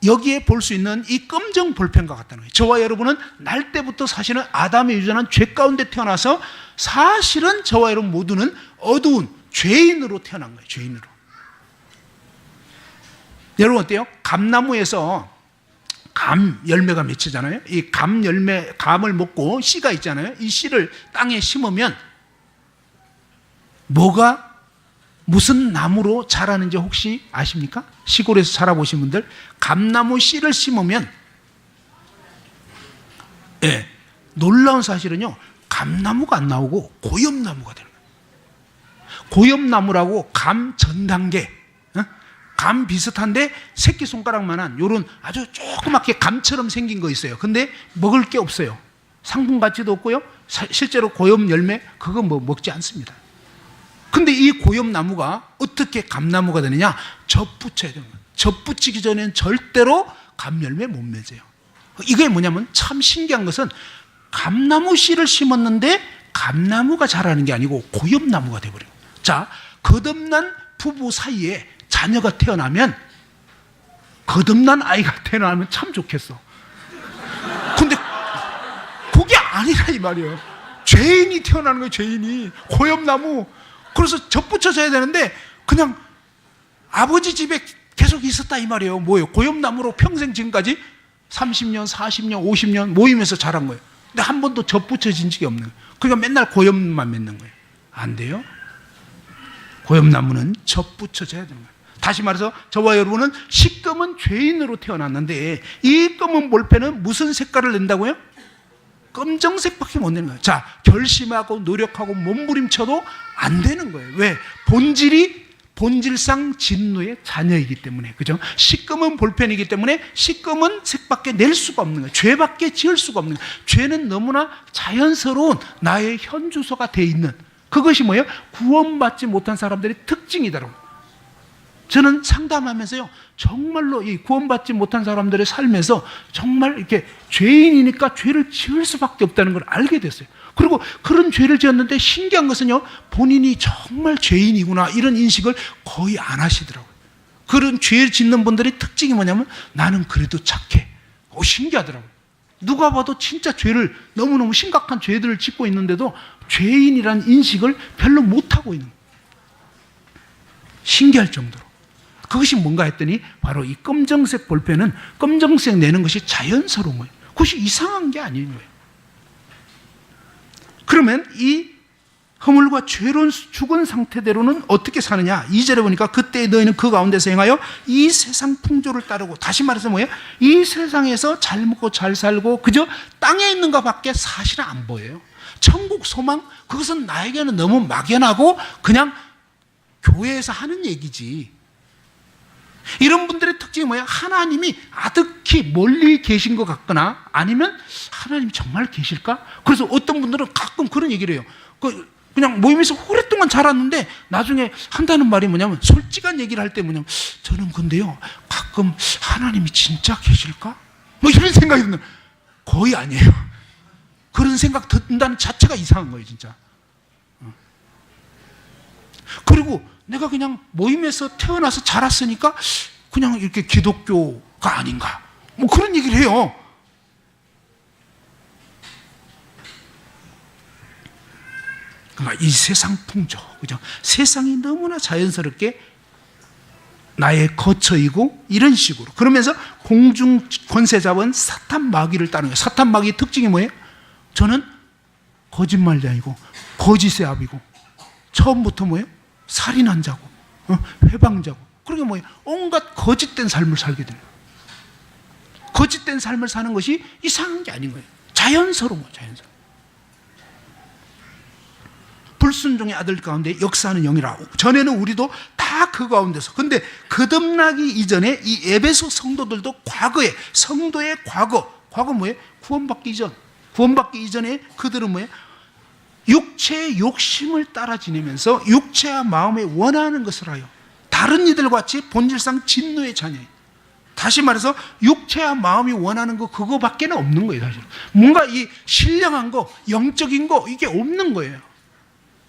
여기에 볼 수 있는 이 검정 볼펜과 같다는 거예요. 저와 여러분은 날 때부터 사실은 아담의 유전한 죄 가운데 태어나서 사실은 저와 여러분 모두는 어두운 죄인으로 태어난 거예요. 죄인으로. 여러분 어때요? 감나무에서 감 열매가 맺히잖아요. 이 감 열매, 감을 먹고 씨가 있잖아요. 이 씨를 땅에 심으면 뭐가 무슨 나무로 자라는지 혹시 아십니까? 시골에서 자라보신 분들, 감나무 씨를 심으면, 예, 놀라운 사실은요, 감나무가 안 나오고 고엽나무가 되는 거예요. 고엽나무라고 감 전 단계, 감 비슷한데 새끼손가락만한 요런 아주 조그맣게 감처럼 생긴 거 있어요. 근데 먹을 게 없어요. 상품 가치도 없고요. 실제로 고엽 열매 그거 뭐 먹지 않습니다. 근데 이 고엽나무가 어떻게 감나무가 되느냐? 젖붙여야 되는 거예요. 젖붙이기 전에는 절대로 감열매 못 맺어요. 이게 뭐냐면 참 신기한 것은 감나무 씨를 심었는데 감나무가 자라는 게 아니고 고엽나무가 돼버려요. 자, 거듭난 부부 사이에 자녀가 태어나면, 거듭난 아이가 태어나면 참 좋겠어. 근데 그게 아니라 이 말이에요. 죄인이 태어나는 거예요. 죄인이. 고엽나무. 그래서 젖붙여져야 되는데 그냥 아버지 집에 계속 있었다 이 말이에요. 뭐예요? 고엽나무로 평생 지금까지 30년, 40년, 50년 모이면서 자란 거예요. 근데 한 번도 젖붙여진 적이 없는 거예요. 그러니까 맨날 고엽만 맺는 거예요. 안 돼요. 고엽나무는 젖붙여져야 되는 거예요. 다시 말해서 저와 여러분은 시꺼먼 죄인으로 태어났는데 이 검은 볼펜은 무슨 색깔을 낸다고요? 검정색밖에 못 내는 거예요. 자, 결심하고 노력하고 몸부림쳐도 안 되는 거예요. 왜? 본질상 진노의 자녀이기 때문에. 그죠? 시꺼먼 볼펜이기 때문에 시꺼먼 색밖에 낼 수가 없는 거예요. 죄밖에 지을 수가 없는 거예요. 죄는 너무나 자연스러운 나의 현주소가 돼 있는, 그것이 뭐예요? 구원받지 못한 사람들의 특징이더라고요. 저는 상담하면서요, 정말로 이 구원받지 못한 사람들의 삶에서 정말 이렇게 죄인이니까 죄를 지을 수밖에 없다는 걸 알게 됐어요. 그리고 그런 죄를 지었는데 신기한 것은요, 본인이 정말 죄인이구나 이런 인식을 거의 안 하시더라고요. 그런 죄를 짓는 분들의 특징이 뭐냐면 나는 그래도 착해. 신기하더라고요. 누가 봐도 진짜 죄를, 너무너무 심각한 죄들을 짓고 있는데도 죄인이라는 인식을 별로 못하고 있는 거예요. 신기할 정도로. 그것이 뭔가 했더니 바로 이 검정색 볼펜은 검정색 내는 것이 자연스러운 거예요. 그것이 이상한 게 아닌 거예요. 그러면 이 허물과 죄로 죽은 상태대로는 어떻게 사느냐? 2절에 보니까 그때 너희는 그 가운데서 행하여 이 세상 풍조를 따르고, 다시 말해서 뭐예요? 이 세상에서 잘 먹고 잘 살고 그저 땅에 있는 것밖에 사실은 안 보여요. 천국 소망, 그것은 나에게는 너무 막연하고 그냥 교회에서 하는 얘기지. 이런 분들의 특징이 뭐예요? 하나님이 아득히 멀리 계신 것 같거나 아니면 하나님이 정말 계실까? 그래서 어떤 분들은 가끔 그런 얘기를 해요. 그냥 모임에서 오랫동안 자랐는데 나중에 한다는 말이 뭐냐면, 솔직한 얘기를 할 때 뭐냐면, 저는 근데요 가끔 하나님이 진짜 계실까? 뭐 이런 생각이 드는, 거의 아니에요. 그런 생각 든다는 자체가 이상한 거예요 진짜. 그리고 내가 그냥 모임에서 태어나서 자랐으니까 그냥 이렇게 기독교가 아닌가, 뭐 그런 얘기를 해요. 그러니까 이 세상 풍조, 그죠? 세상이 너무나 자연스럽게 나의 거처이고 이런 식으로. 그러면서 공중 권세 잡은 사탄 마귀를 따르는 거예요. 사탄 마귀의 특징이 뭐예요? 저는 거짓말자이고 거짓의 압이고 처음부터 뭐예요? 살인한 자고 회방자고, 그러게 뭐예요? 온갖 거짓된 삶을 살게 돼요. 거짓된 삶을 사는 것이 이상한 게 아닌 거예요. 자연스러운 거예요. 자연스러운. 불순종의 아들 가운데 역사하는 영이라. 전에는 우리도 다 그 가운데서. 근데 거듭나기 이전에 이 에베소 성도들도 과거에, 성도의 과거 뭐예요? 구원받기 이전에 그들은 뭐예요? 육체의 욕심을 따라 지내면서 육체와 마음에 원하는 것을 하여 다른 이들과 같이 본질상 진노의 자녀예요. 다시 말해서 육체와 마음이 원하는 거 그거밖에 없는 거예요. 사실 뭔가 이 신령한 거, 영적인 거 이게 없는 거예요.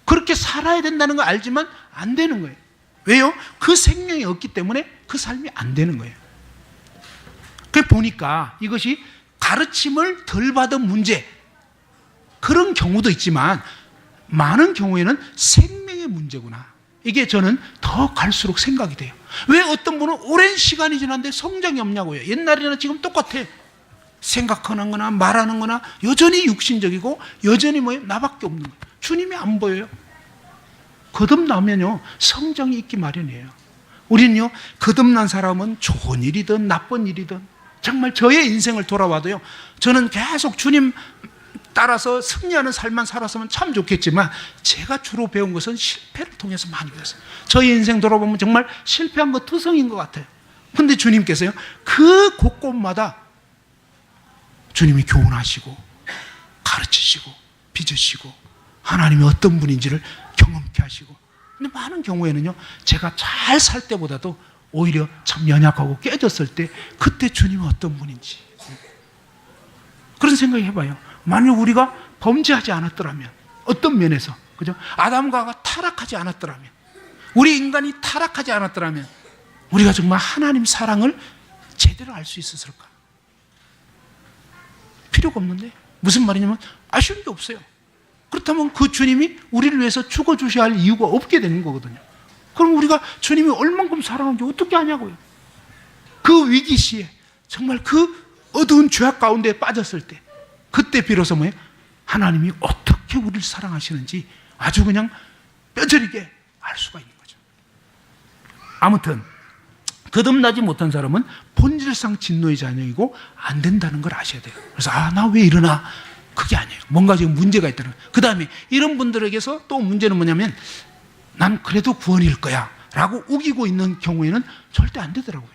그렇게 살아야 된다는 거 알지만 안 되는 거예요. 왜요? 그 생명이 없기 때문에 그 삶이 안 되는 거예요. 그 보니까 이것이 가르침을 덜 받은 문제, 그런 경우도 있지만 많은 경우에는 생명의 문제구나. 이게 저는 더 갈수록 생각이 돼요. 왜 어떤 분은 오랜 시간이 지났는데 성장이 없냐고요. 옛날이나 지금 똑같아. 생각하는 거나 말하는 거나 여전히 육신적이고 여전히 뭐예요? 나밖에 없는 거예요. 주님이 안 보여요. 거듭나면요 성장이 있기 마련이에요. 우리는요 거듭난 사람은 좋은 일이든 나쁜 일이든 정말 저의 인생을 돌아봐도요, 저는 계속 주님 따라서 승리하는 삶만 살았으면 참 좋겠지만 제가 주로 배운 것은 실패를 통해서 많이 배웠어요. 저의 인생 돌아보면 정말 실패한 거 투성인 것 같아요. 근데 주님께서요 그 곳곳마다 주님이 교훈하시고 가르치시고 빚으시고 하나님이 어떤 분인지를 경험케 하시고. 근데 많은 경우에는요 제가 잘 살 때보다도 오히려 참 연약하고 깨졌을 때 그때 주님은 어떤 분인지 그런 생각 해봐요. 만약 우리가 범죄하지 않았더라면, 어떤 면에서, 그죠? 아담과 하와가 타락하지 않았더라면, 우리 인간이 타락하지 않았더라면 우리가 정말 하나님 사랑을 제대로 알 수 있었을까? 필요가 없는데. 무슨 말이냐면 아쉬운 게 없어요. 그렇다면 그 주님이 우리를 위해서 죽어주셔야 할 이유가 없게 되는 거거든요. 그럼 우리가 주님이 얼만큼 사랑하는지 어떻게 아냐고요. 그 위기 시에 정말 그 어두운 죄악 가운데 빠졌을 때 그때 비로소 뭐예요? 하나님이 어떻게 우리를 사랑하시는지 아주 그냥 뼈저리게 알 수가 있는 거죠. 아무튼 거듭나지 못한 사람은 본질상 진노의 자녀이고 안 된다는 걸 아셔야 돼요. 그래서 나 왜 이러나? 그게 아니에요. 뭔가 지금 문제가 있다는 거예요. 그 다음에 이런 분들에게서 또 문제는 뭐냐면 난 그래도 구원일 거야 라고 우기고 있는 경우에는 절대 안 되더라고요.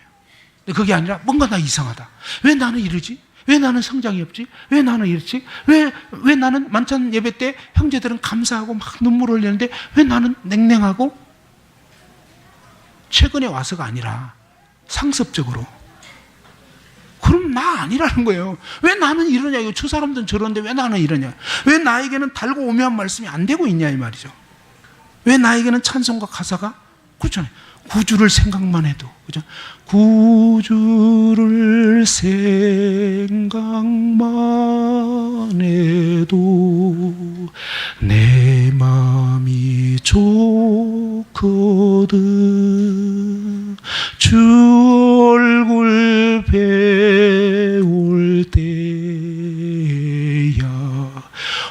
근데 그게 아니라 뭔가 나 이상하다. 왜 나는 이러지? 왜 나는 성장이 없지? 왜 나는 이렇지? 왜 나는 만찬 예배 때 형제들은 감사하고 막 눈물 흘리는데 왜 나는 냉랭하고? 최근에 와서가 아니라 상습적으로. 그럼 나 아니라는 거예요. 왜 나는 이러냐? 저 사람들은 저런데 왜 나는 이러냐? 왜 나에게는 달고 오묘한 말씀이 안 되고 있냐 이 말이죠. 왜 나에게는 찬송과 가사가 그렇잖아요. 구주를 생각만 해도, 그죠? 구주를 생각만 해도 내 마음이 좋거든. 주 얼굴 배울 때야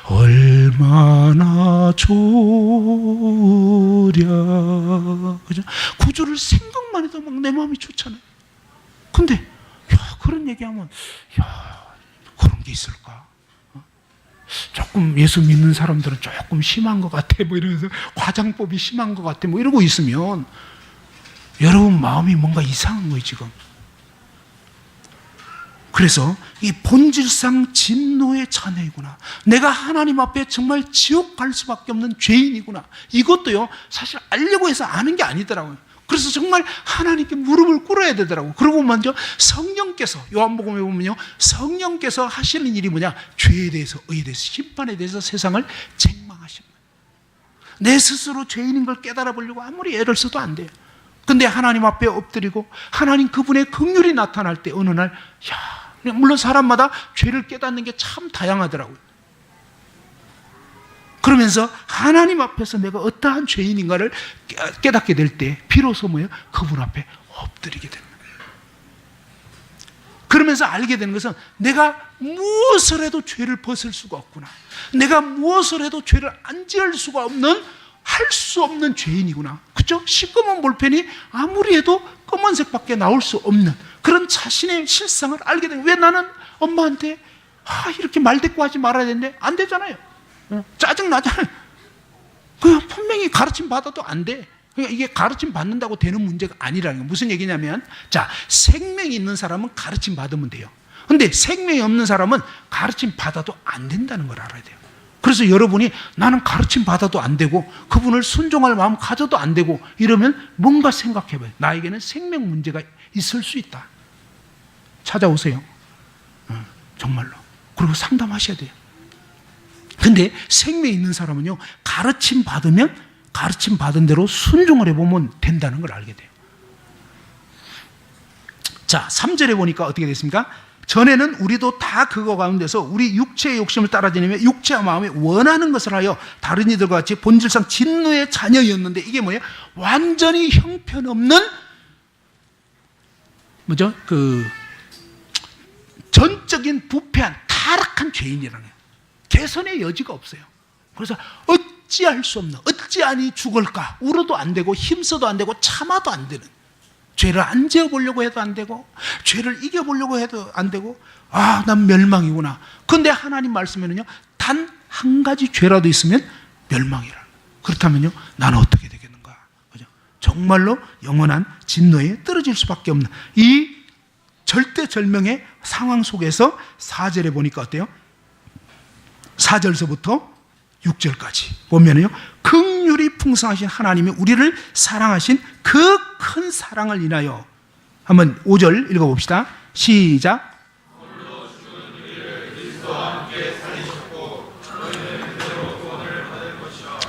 얼마나 좋으랴. 그죠? 구주를 생각만 해도 막 내 마음이 좋잖아요. 근데 그런 얘기하면 그런 게 있을까? 조금 예수 믿는 사람들은 조금 심한 것 같아 뭐 이러면서 과장법이 심한 것 같아 뭐 이러고 있으면 여러분 마음이 뭔가 이상한 거예요 지금. 그래서 이 본질상 진노의 자녀이구나, 내가 하나님 앞에 정말 지옥 갈 수밖에 없는 죄인이구나, 이것도요 사실 알려고 해서 아는 게 아니더라고요. 그래서 정말 하나님께 무릎을 꿇어야 되더라고요. 그리고 먼저 성령께서, 요한복음에 보면요 성령께서 하시는 일이 뭐냐? 죄에 대해서, 의에 대해서, 심판에 대해서 세상을 책망하십니다. 내 스스로 죄인인 걸 깨달아 보려고 아무리 애를 써도 안 돼요. 근데 하나님 앞에 엎드리고 하나님 그분의 긍휼이 나타날 때 어느 날, 물론 사람마다 죄를 깨닫는 게 참 다양하더라고요. 그러면서 하나님 앞에서 내가 어떠한 죄인인가를 깨닫게 될 때 비로소 뭐예요? 그분 앞에 엎드리게 됩니다. 그러면서 알게 되는 것은 내가 무엇을 해도 죄를 벗을 수가 없구나. 내가 무엇을 해도 죄를 안 지을 수가 없는, 할 수 없는 죄인이구나. 그렇죠? 시꺼먼 볼펜이 아무리 해도 검은색밖에 나올 수 없는 그런 자신의 실상을 알게 되는. 왜 나는 엄마한테 이렇게 말대꾸하지 말아야 되는데 안 되잖아요. 짜증 나잖아요. 그냥 분명히 가르침 받아도 안 돼. 그러니까 이게 가르침 받는다고 되는 문제가 아니라는 거예요. 무슨 얘기냐면, 자, 생명이 있는 사람은 가르침 받으면 돼요. 근데 생명이 없는 사람은 가르침 받아도 안 된다는 걸 알아야 돼요. 그래서 여러분이 나는 가르침 받아도 안 되고 그분을 순종할 마음 가져도 안 되고 이러면 뭔가 생각해봐요. 나에게는 생명 문제가 있을 수 있다. 찾아오세요. 정말로. 그리고 상담하셔야 돼요. 근데 생명이 있는 사람은요, 가르침 받으면 가르침 받은 대로 순종을 해보면 된다는 걸 알게 돼요. 자, 3절에 보니까 어떻게 됐습니까? 전에는 우리도 다 그거 가운데서 우리 육체의 욕심을 따라지내며 육체와 마음에 원하는 것을 하여 다른 이들과 같이 본질상 진노의 자녀였는데, 이게 뭐예요? 완전히 형편없는 뭐죠? 전적인 부패한 타락한 죄인이라는 거예요. 개선의 여지가 없어요. 그래서 어찌할 수 없는, 어찌하니 죽을까? 울어도 안 되고 힘써도 안 되고 참아도 안 되는, 죄를 안 지어보려고 해도 안 되고 죄를 이겨보려고 해도 안 되고, 난 멸망이구나. 그런데 하나님 말씀에는요, 단 한 가지 죄라도 있으면 멸망이라. 그렇다면요, 나는 어떻게 되겠는가? 그죠? 정말로 영원한 진노에 떨어질 수밖에 없는 이 절대절명의 상황 속에서 4절에 보니까 어때요? 4절서부터 6절까지 보면은요, 긍휼이 풍성하신 하나님이 우리를 사랑하신 그 큰 사랑을 인하여, 한번 5절 읽어봅시다. 시작.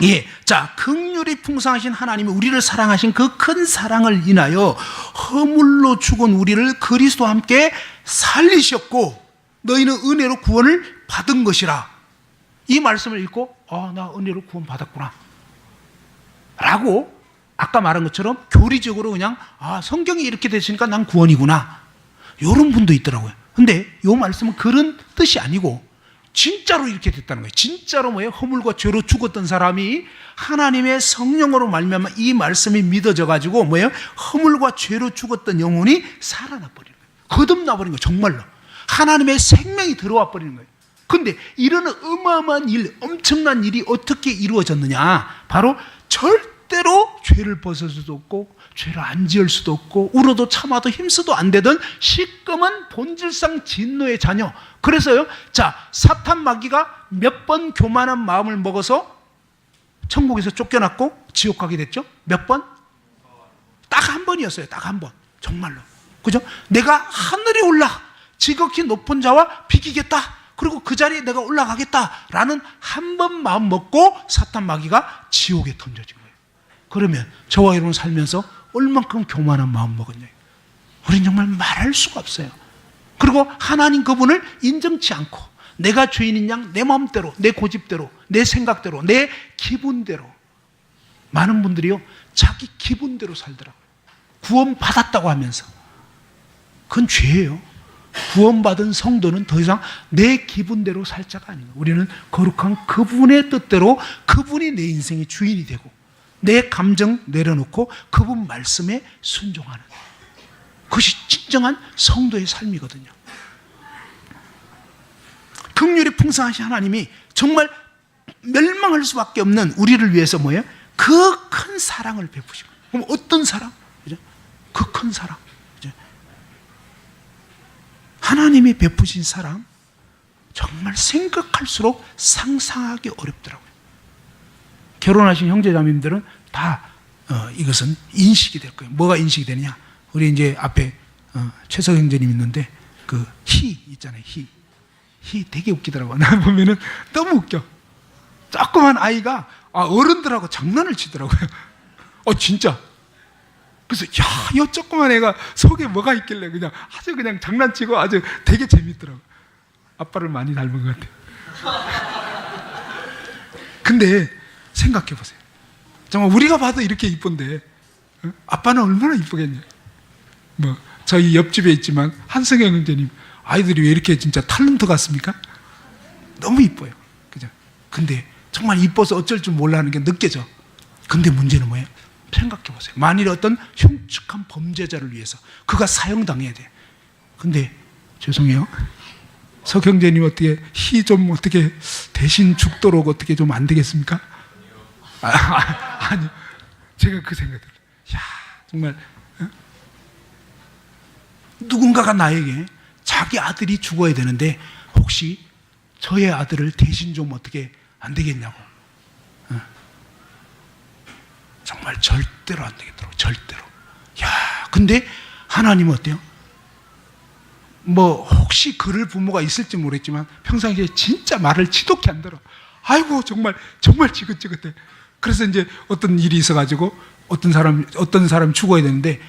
예, 자, 긍휼이 풍성하신 하나님이 우리를 사랑하신 그 큰 사랑을 인하여 허물로 죽은 우리를 그리스도와 함께 살리셨고 너희는 은혜로 구원을 받은 것이라. 이 말씀을 읽고 나 은혜로 구원 받았구나 라고, 아까 말한 것처럼 교리적으로 그냥 성경이 이렇게 됐으니까 난 구원이구나, 이런 분도 있더라고요. 근데 이 말씀은 그런 뜻이 아니고 진짜로 이렇게 됐다는 거예요. 진짜로 뭐예요? 허물과 죄로 죽었던 사람이 하나님의 성령으로 말미암아 이 말씀이 믿어져 가지고 뭐예요? 허물과 죄로 죽었던 영혼이 살아나 버리는 거예요. 거듭나 버린 거예요. 정말로 하나님의 생명이 들어와 버리는 거예요. 근데 이런 어마어마한 일, 엄청난 일이 어떻게 이루어졌느냐? 바로 절대로 죄를 벗을 수도 없고 죄를 안 지을 수도 없고 울어도 참아도 힘써도 안 되던 시꺼먼 본질상 진노의 자녀. 그래서요, 자, 사탄 마귀가 몇 번 교만한 마음을 먹어서 천국에서 쫓겨났고 지옥 가게 됐죠? 몇 번? 딱 한 번이었어요. 딱 한 번. 정말로. 그죠? 내가 하늘에 올라 지극히 높은 자와 비기겠다. 그리고 그 자리에 내가 올라가겠다라는 한 번 마음 먹고 사탄 마귀가 지옥에 던져진 거예요. 그러면 저와 여러분 살면서 얼만큼 교만한 마음 먹었냐? 우리는 정말 말할 수가 없어요. 그리고 하나님 그분을 인정치 않고 내가 죄인인 양 내 마음대로, 내 고집대로, 내 생각대로, 내 기분대로, 많은 분들이요, 자기 기분대로 살더라고요. 구원받았다고 하면서. 그건 죄예요. 구원받은 성도는 더 이상 내 기분대로 살 자가 아니에요. 우리는 거룩한 그분의 뜻대로, 그분이 내 인생의 주인이 되고 내 감정 내려놓고 그분 말씀에 순종하는, 그것이 진정한 성도의 삶이거든요. 긍휼이 풍성하신 하나님이 정말 멸망할 수밖에 없는 우리를 위해서 뭐예요? 그 큰 사랑을 베푸시고. 그럼 어떤 사랑? 그죠? 그 큰 사랑. 그죠? 하나님이 베푸신 사랑, 정말 생각할수록 상상하기 어렵더라고요. 결혼하신 형제자매님들은 다 이것은 인식이 될 거예요. 뭐가 인식이 되느냐? 우리 이제 앞에 최석 형제님 있는데 그 희 있잖아요. 희 되게 웃기더라고요. 나 보면은 너무 웃겨. 조그만 아이가 어른들하고 장난을 치더라고요. 진짜. 그래서 이 조그만 애가 속에 뭐가 있길래 그냥 아주 그냥 장난치고 아주 되게 재밌더라고요. 아빠를 많이 닮은 것 같아요. 근데 생각해 보세요. 정말 우리가 봐도 이렇게 이쁜데 아빠는 얼마나 이쁘겠냐. 저희 옆집에 있지만 한승영 형제님 아이들이 왜 이렇게 진짜 탤런트 같습니까? 너무 이뻐요. 그죠? 근데 정말 이뻐서 어쩔 줄 몰라 하는 게 느껴져. 근데 문제는 뭐예요? 생각해 보세요. 만일 어떤 흉측한 범죄자를 위해서 그가 사형당해야 돼. 근데 죄송해요. 석 형제님 어떻게 희 좀 어떻게 대신 죽도록 어떻게 좀 안 되겠습니까? 아니, 제가 그 생각을. 정말 누군가가 나에게 자기 아들이 죽어야 되는데 혹시 저의 아들을 대신 좀 어떻게 안 되겠냐고. 정말 절대로 안 되겠더라고. 절대로. 근데 하나님은 어때요? 혹시 그럴 부모가 있을지 모르겠지만 평상시에 진짜 말을 지독히 안 들어. 아이고 정말 지긋지긋해. 그래서 이제 어떤 일이 있어가지고 어떤 사람이 죽어야 되는데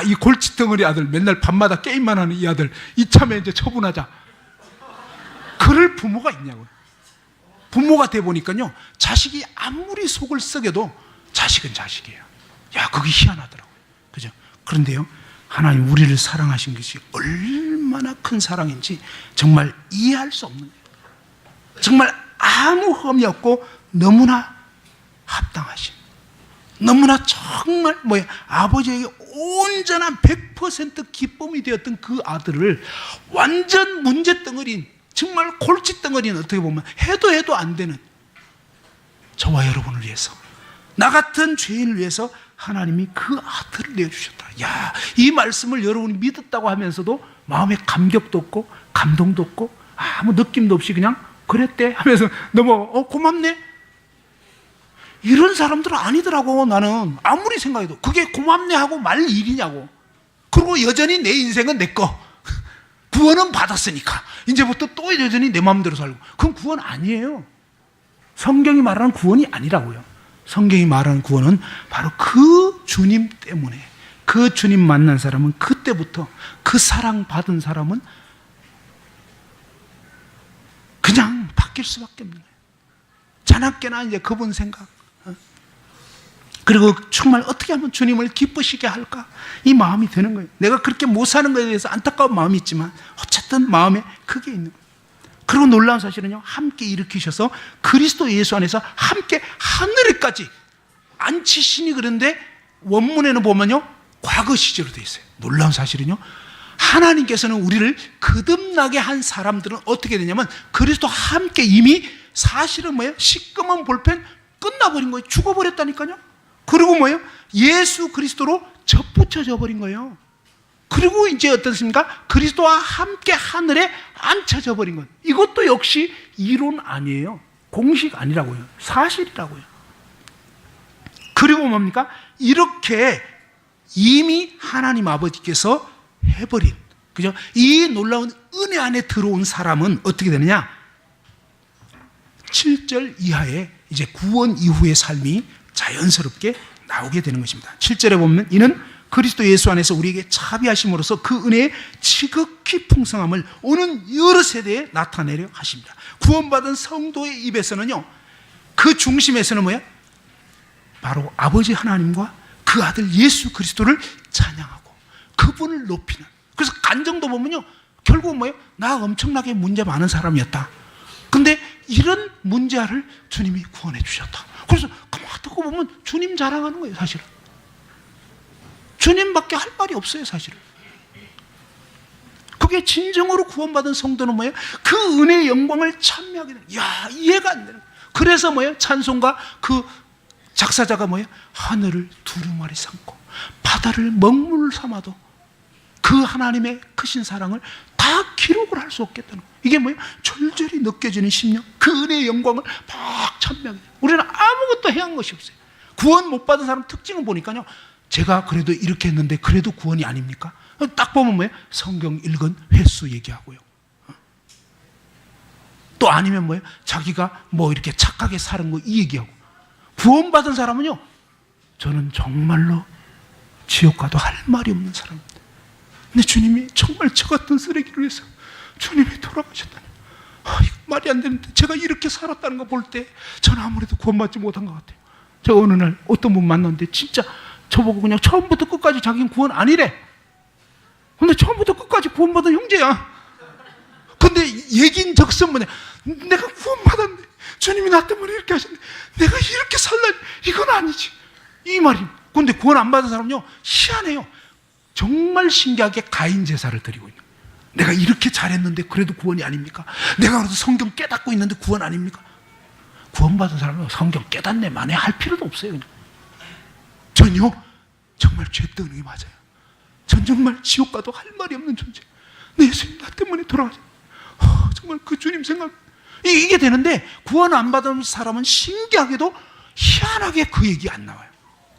이 골칫덩어리 아들 맨날 밤마다 게임만 하는 이 아들 이참에 이제 처분하자. 그럴 부모가 있냐고요. 부모가 돼 보니까요 자식이 아무리 속을 썩여도 자식은 자식이에요. 그게 희한하더라고요. 그죠? 그런데요 하나님 우리를 사랑하신 것이 얼마나 큰 사랑인지 정말 이해할 수 없는 거예요. 정말 아무 흠이 없고 너무나 합당하신, 너무나 정말 아버지에게 온전한 100% 기쁨이 되었던 그 아들을 완전 문제덩어리인, 정말 골칫덩어리인, 어떻게 보면 해도 안 되는 저와 여러분을 위해서, 나 같은 죄인을 위해서 하나님이 그 아들을 내주셨다. 이 말씀을 여러분이 믿었다고 하면서도 마음에 감격도 없고 감동도 없고 아무 느낌도 없이 그냥 그랬대 하면서 너무 고맙네, 이런 사람들은 아니더라고. 나는 아무리 생각해도 그게 고맙네 하고 말 일이냐고. 그리고 여전히 내 인생은 내 거, 구원은 받았으니까 이제부터 또 여전히 내 마음대로 살고. 그건 구원 아니에요. 성경이 말하는 구원이 아니라고요. 성경이 말하는 구원은 바로 그 주님 때문에, 그 주님 만난 사람은 그때부터, 그 사랑받은 사람은 그냥 바뀔 수밖에 없는 거예요. 자나깨나 이제 그분 생각, 그리고 정말 어떻게 하면 주님을 기쁘시게 할까, 이 마음이 드는 거예요. 내가 그렇게 못 사는 것에 대해서 안타까운 마음이 있지만 어쨌든 마음에 그게 있는 거예요. 그리고 놀라운 사실은요, 함께 일으키셔서 그리스도 예수 안에서 함께 하늘에까지 앉히시니. 그런데 원문에는 보면요 과거 시제로 되어 있어요. 놀라운 사실은요, 하나님께서는 우리를 거듭나게 한 사람들은 어떻게 되냐면 그리스도와 함께 이미 사실은 시꺼먼 볼펜 끝나버린 거예요. 죽어버렸다니까요. 그리고 예수 그리스도로 접붙여져 버린 거예요. 그리고 이제 어떻습니까? 그리스도와 함께 하늘에 앉혀져 버린 것. 이것도 역시 이론 아니에요. 공식 아니라고요. 사실이라고요. 그리고 뭡니까? 이렇게 이미 하나님 아버지께서 해버린, 그죠? 이 놀라운 은혜 안에 들어온 사람은 어떻게 되느냐? 7절 이하에 이제 구원 이후의 삶이 자연스럽게 나오게 되는 것입니다. 7절에 보면 이는 그리스도 예수 안에서 우리에게 자비하심으로써 그 은혜의 지극히 풍성함을 오는 여러 세대에 나타내려 하십니다. 구원받은 성도의 입에서는요, 그 중심에서는 뭐야? 바로 아버지 하나님과 그 아들 예수 그리스도를 찬양하고 그분을 높이는. 그래서 간정도 보면요, 결국은 뭐예요? 나 엄청나게 문제 많은 사람이었다. 근데 이런 문제를 주님이 구원해 주셨다. 그래서 가만히 듣고 보면 주님 자랑하는 거예요. 사실은 주님밖에 할 말이 없어요. 사실은 그게 진정으로 구원받은 성도는 뭐예요? 그 은혜의 영광을 찬미하게 되는. 이해가 안 되는. 그래서 뭐예요? 찬송가 그 작사자가 뭐예요? 하늘을 두루마리 삼고 바다를 먹물 삼아도 그 하나님의 크신 사랑을 다 기록을 할 수 없겠다는 거예요. 이게 뭐예요? 절절히 느껴지는 심령, 그 은혜의 영광을 막 찬미하게 돼요. 우리는 아무것도 해야 한 것이 없어요. 구원 못 받은 사람 특징을 보니까요, 제가 그래도 이렇게 했는데 그래도 구원이 아닙니까? 딱 보면 뭐예요? 성경 읽은 횟수 얘기하고요, 또 아니면 뭐예요? 자기가 뭐 이렇게 착하게 사는 거 이 얘기하고. 구원받은 사람은요, 저는 정말로 지옥 가도 할 말이 없는 사람입니다. 근데 주님이 정말 저 같은 쓰레기를 위해서 주님이 돌아가셨다니, 이거 말이 안 되는데, 제가 이렇게 살았다는 거 볼 때 저는 아무래도 구원받지 못한 것 같아요. 제가 어느 날 어떤 분 만났는데 진짜 저보고 그냥 처음부터 끝까지 자기는 구원 아니래. 근데 처음부터 끝까지 구원받은 형제야. 근데 얘긴 적선 뭐냐, 내가 구원받았는데 주님이 나 때문에 이렇게 하셨는데 내가 이렇게 살라니 이건 아니지, 이 말입니다. 근데 구원 안 받은 사람은요, 희한해요. 정말 신기하게 가인 제사를 드리고 있는, 내가 이렇게 잘했는데 그래도 구원이 아닙니까? 내가 그래도 성경 깨닫고 있는데 구원 아닙니까? 구원받은 사람은 성경 깨닫네 만에 할 필요도 없어요. 그냥. 전요 정말 죄덩이 맞아요. 전 정말 지옥 가도 할 말이 없는 존재. 내 예수님 나 때문에 돌아가셨. 정말 그 주님 생각, 이게 되는데, 구원 안 받은 사람은 신기하게도 희한하게 그 얘기 안 나와요.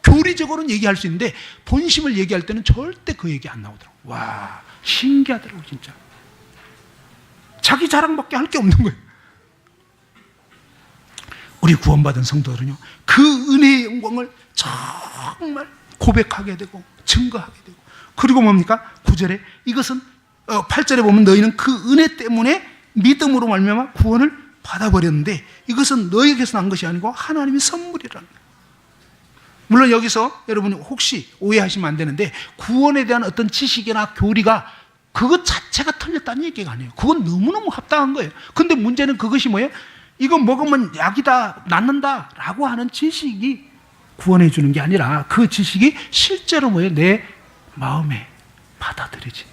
교리적으로는 얘기할 수 있는데 본심을 얘기할 때는 절대 그 얘기 안 나오더라고요. 와, 신기하더라고요. 진짜 자기 자랑밖에 할 게 없는 거예요. 우리 구원받은 성도들은요, 그 은혜의 영광을 정말 고백하게 되고 증거하게 되고, 그리고 뭡니까? 9절에 이것은 8절에 보면 너희는 그 은혜 때문에 믿음으로 말미암아 구원을 받아버렸는데 이것은 너희에게서 난 것이 아니고 하나님의 선물이라는 거예요. 물론 여기서 여러분이 혹시 오해하시면 안 되는데, 구원에 대한 어떤 지식이나 교리가 그것 자체가 틀렸다는 얘기가 아니에요. 그건 너무너무 합당한 거예요. 근데 문제는 그것이 뭐예요? 이거 먹으면 약이다, 낫는다 라고 하는 지식이 구원해 주는 게 아니라, 그 지식이 실제로 뭐예요? 내 마음에 받아들여진,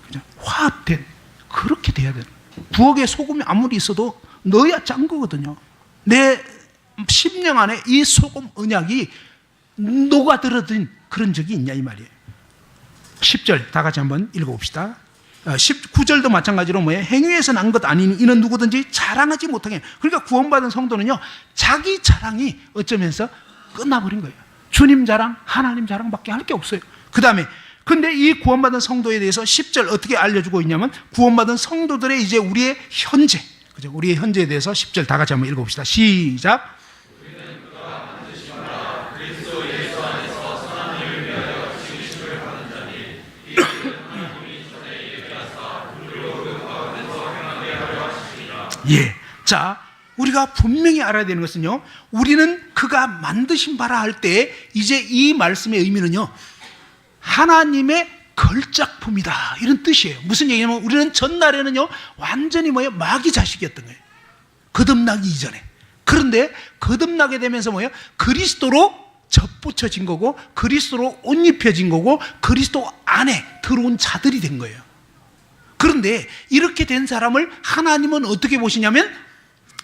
그냥 화합된, 그렇게 돼야 되는 거예요. 부엌에 소금이 아무리 있어도 넣어야 짠 거거든요. 내 심령 안에 이 소금 언약이 녹아들어든 그런 적이 있냐 이 말이에요. 10절 다 같이 한번 읽어봅시다. 19절도 마찬가지로 뭐예요? 행위에서 난 것 아니니 이는 누구든지 자랑하지 못하게. 그러니까 구원받은 성도는요, 자기 자랑이 어쩌면서 끝나버린 거예요. 주님 자랑, 하나님 자랑밖에 할 게 없어요. 그 다음에 근데 이 구원받은 성도에 대해서 10절 어떻게 알려주고 있냐면, 구원받은 성도들의 이제 우리의 현재, 그죠? 우리의 현재에 대해서 10절 다 같이 한번 읽어봅시다. 시작. 예. 자, 우리가 분명히 알아야 되는 것은요, 우리는 그가 만드신 바라 할 때 이제 이 말씀의 의미는요, 하나님의 걸작품이다 이런 뜻이에요. 무슨 얘기냐면, 우리는 전날에는요 완전히 뭐예요? 마귀 자식이었던 거예요. 거듭나기 이전에. 그런데 거듭나게 되면서 뭐예요? 그리스도로 접붙여진 거고, 그리스도로 옷 입혀진 거고, 그리스도 안에 들어온 자들이 된 거예요. 그런데 이렇게 된 사람을 하나님은 어떻게 보시냐면,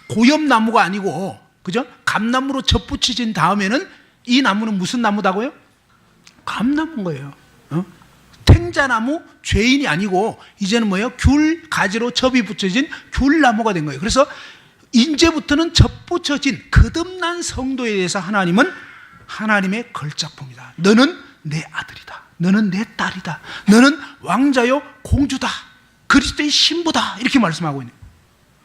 고엽나무가 아니고, 그죠? 감나무로 접붙여진 다음에는 이 나무는 무슨 나무다고요? 감나무인 거예요. 탱자나무, 죄인이 아니고 이제는 뭐예요? 귤 가지로 접이 붙여진 귤나무가 된 거예요. 그래서 이제부터는 접붙여진 거듭난 성도에 대해서 하나님은 하나님의 걸작품이다. 너는 내 아들이다. 너는 내 딸이다. 너는 왕자요 공주다. 그리스도의 신부다. 이렇게 말씀하고 있는 거예요.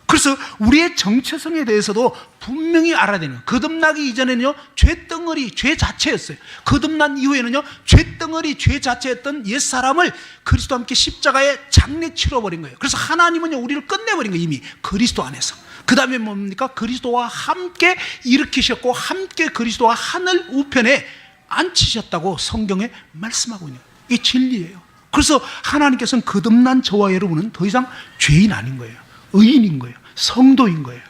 그래서 우리의 정체성에 대해서도 분명히 알아야 되는 거예요. 거듭나기 이전에는요, 죄덩어리, 죄 자체였어요. 거듭난 이후에는요, 죄덩어리, 죄 자체였던 옛사람을 그리스도와 함께 십자가에 장례 치러버린 거예요. 그래서 하나님은요, 우리를 끝내버린 거예요. 이미 그리스도 안에서. 그 다음에 뭡니까? 그리스도와 함께 일으키셨고, 함께 그리스도와 하늘 우편에 앉히셨다고 성경에 말씀하고 있는 거예요. 이게 진리예요. 그래서 하나님께서는 거듭난 저와 여러분은 더 이상 죄인 아닌 거예요. 의인인 거예요. 성도인 거예요.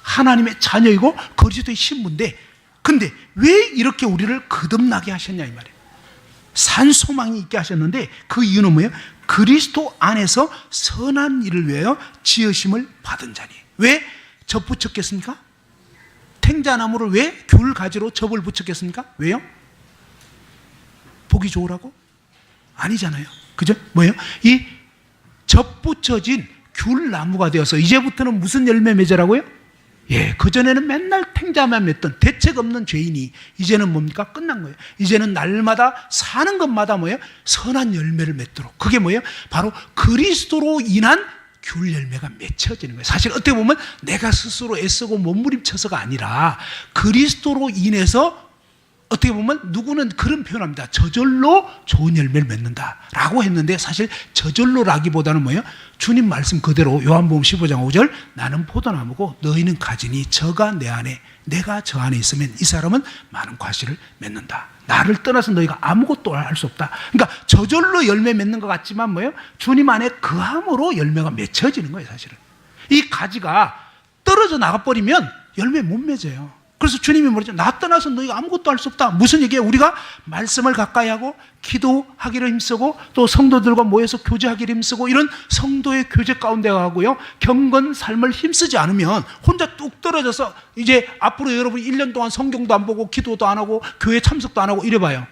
하나님의 자녀이고 그리스도의 신부인데, 근데 왜 이렇게 우리를 거듭나게 하셨냐 이 말이에요. 산 소망이 있게 하셨는데, 그 이유는 뭐예요? 그리스도 안에서 선한 일을 위하여 지으심을 받은 자니. 왜 접붙였겠습니까? 탱자나무를 왜 귤 가지로 접을 붙였겠습니까? 왜요? 보기 좋으라고? 아니잖아요. 그죠? 뭐예요? 이 접붙여진 귤나무가 되어서 이제부터는 무슨 열매 맺으라고요? 예, 그전에는 맨날 탱자만 맺던 대책 없는 죄인이 이제는 뭡니까? 끝난 거예요. 이제는 날마다 사는 것마다 뭐예요? 선한 열매를 맺도록. 그게 뭐예요? 바로 그리스도로 인한 귤 열매가 맺혀지는 거예요. 사실 어떻게 보면 내가 스스로 애쓰고 몸부림쳐서가 아니라 그리스도로 인해서 어떻게 보면 누구는 그런 표현합니다. 저절로 좋은 열매를 맺는다라고 했는데 사실 저절로라기보다는 뭐예요? 주님 말씀 그대로 요한복음 15장 5절 나는 포도나무고 너희는 가지니 저가 내 안에 내가 저 안에 있으면 이 사람은 많은 과실을 맺는다. 나를 떠나서 너희가 아무것도 할 수 없다. 그러니까 저절로 열매 맺는 것 같지만 뭐예요? 주님 안에 그함으로 열매가 맺혀지는 거예요. 사실은 이 가지가 떨어져 나가버리면 열매 못 맺어요. 그래서 주님이 뭐랬죠? 나 떠나서 너희가 아무것도 할 수 없다. 무슨 얘기예요? 우리가 말씀을 가까이 하고 기도하기를 힘쓰고 또 성도들과 모여서 교제하기를 힘쓰고 이런 성도의 교제 가운데 가고요. 경건 삶을 힘쓰지 않으면 혼자 뚝 떨어져서 이제 앞으로 여러분 1년 동안 성경도 안 보고 기도도 안 하고 교회 참석도 안 하고 이래봐요.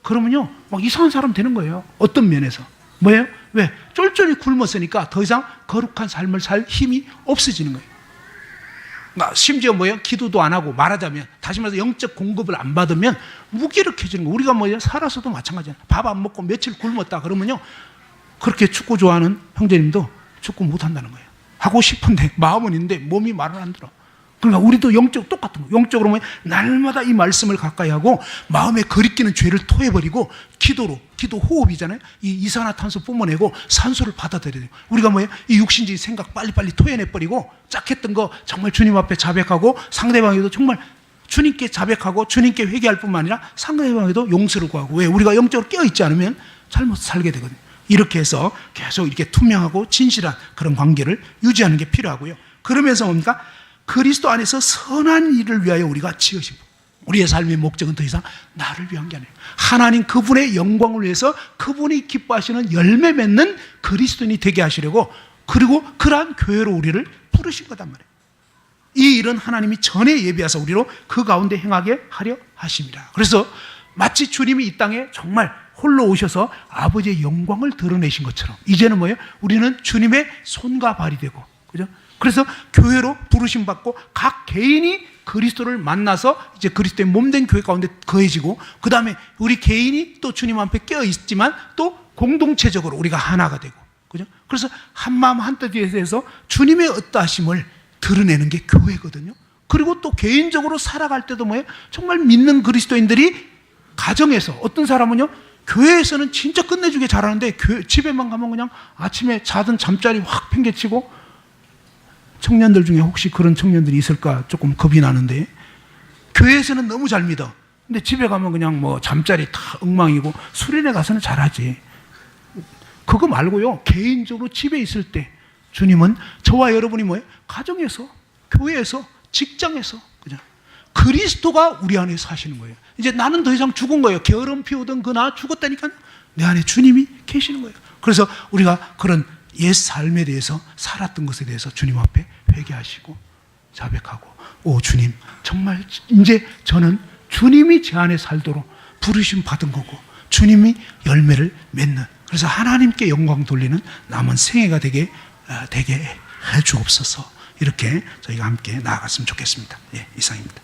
그러면요 막 이상한 사람 되는 거예요. 어떤 면에서. 뭐예요? 왜? 쫄쫄이 굶었으니까 더 이상 거룩한 삶을 살 힘이 없어지는 거예요. 심지어 뭐예요? 기도도 안 하고 말하자면 다시 말해서 영적 공급을 안 받으면 무기력해지는 거예요. 우리가 뭐예요? 살아서도 마찬가지예요. 밥 안 먹고 며칠 굶었다 그러면요 그렇게 축구 좋아하는 형제님도 축구 못 한다는 거예요. 하고 싶은데 마음은 있는데 몸이 말을 안 들어. 그러니까 우리도 영적 똑같은 거예요. 영적으로 뭐예요? 날마다 이 말씀을 가까이 하고 마음에 거리끼는 죄를 토해버리고 기도 호흡이잖아요. 이 이산화탄소 뿜어내고 산소를 받아들여야 돼요. 우리가 뭐예요? 이 육신적인 생각 빨리빨리 토해내버리고 짝했던 거 정말 주님 앞에 자백하고 상대방에도 정말 주님께 자백하고 주님께 회개할 뿐만 아니라 상대방에도 용서를 구하고. 왜? 우리가 영적으로 깨어있지 않으면 잘못 살게 되거든요. 이렇게 해서 계속 이렇게 투명하고 진실한 그런 관계를 유지하는 게 필요하고요. 그러면서 뭡니까? 그리스도 안에서 선한 일을 위하여 우리가 지으신 우리의 삶의 목적은 더 이상 나를 위한 게 아니에요. 하나님 그분의 영광을 위해서 그분이 기뻐하시는 열매 맺는 그리스도인이 되게 하시려고 그리고 그러한 교회로 우리를 부르신 거단 말이에요. 이 일은 하나님이 전에 예비하사 우리로 그 가운데 행하게 하려 하십니다. 그래서 마치 주님이 이 땅에 정말 홀로 오셔서 아버지의 영광을 드러내신 것처럼 이제는 뭐예요? 우리는 주님의 손과 발이 되고 그죠? 그래서 교회로 부르심 받고 각 개인이 그리스도를 만나서 이제 그리스도의 몸된 교회 가운데 거해지고 그 다음에 우리 개인이 또 주님 앞에 깨어 있지만 또 공동체적으로 우리가 하나가 되고 그죠? 그래서 한 마음 한 뜻에 대해서 주님의 어떠하심을 드러내는 게 교회거든요. 그리고 또 개인적으로 살아갈 때도 뭐예요? 정말 믿는 그리스도인들이 가정에서 어떤 사람은요 교회에서는 진짜 끝내주게 잘하는데 집에만 가면 그냥 아침에 자던 잠자리 확 팽개치고 청년들 중에 혹시 그런 청년들이 있을까 조금 겁이 나는데 교회에서는 너무 잘 믿어. 근데 집에 가면 그냥 뭐 잠자리 다 엉망이고 수련회 가서는 잘하지. 그거 말고요. 개인적으로 집에 있을 때 주님은 저와 여러분이 뭐예요? 가정에서, 교회에서, 직장에서 그냥 그리스도가 우리 안에 사시는 거예요. 이제 나는 더 이상 죽은 거예요. 게으름 피우던 그 나 죽었다니까 내 안에 주님이 계시는 거예요. 그래서 우리가 그런 옛 삶에 대해서 살았던 것에 대해서 주님 앞에 회개하시고 자백하고 오 주님 정말 이제 저는 주님이 제 안에 살도록 부르심 받은 거고 주님이 열매를 맺는 그래서 하나님께 영광 돌리는 남은 생애가 되게 해 주옵소서. 이렇게 저희가 함께 나아갔으면 좋겠습니다. 예, 이상입니다.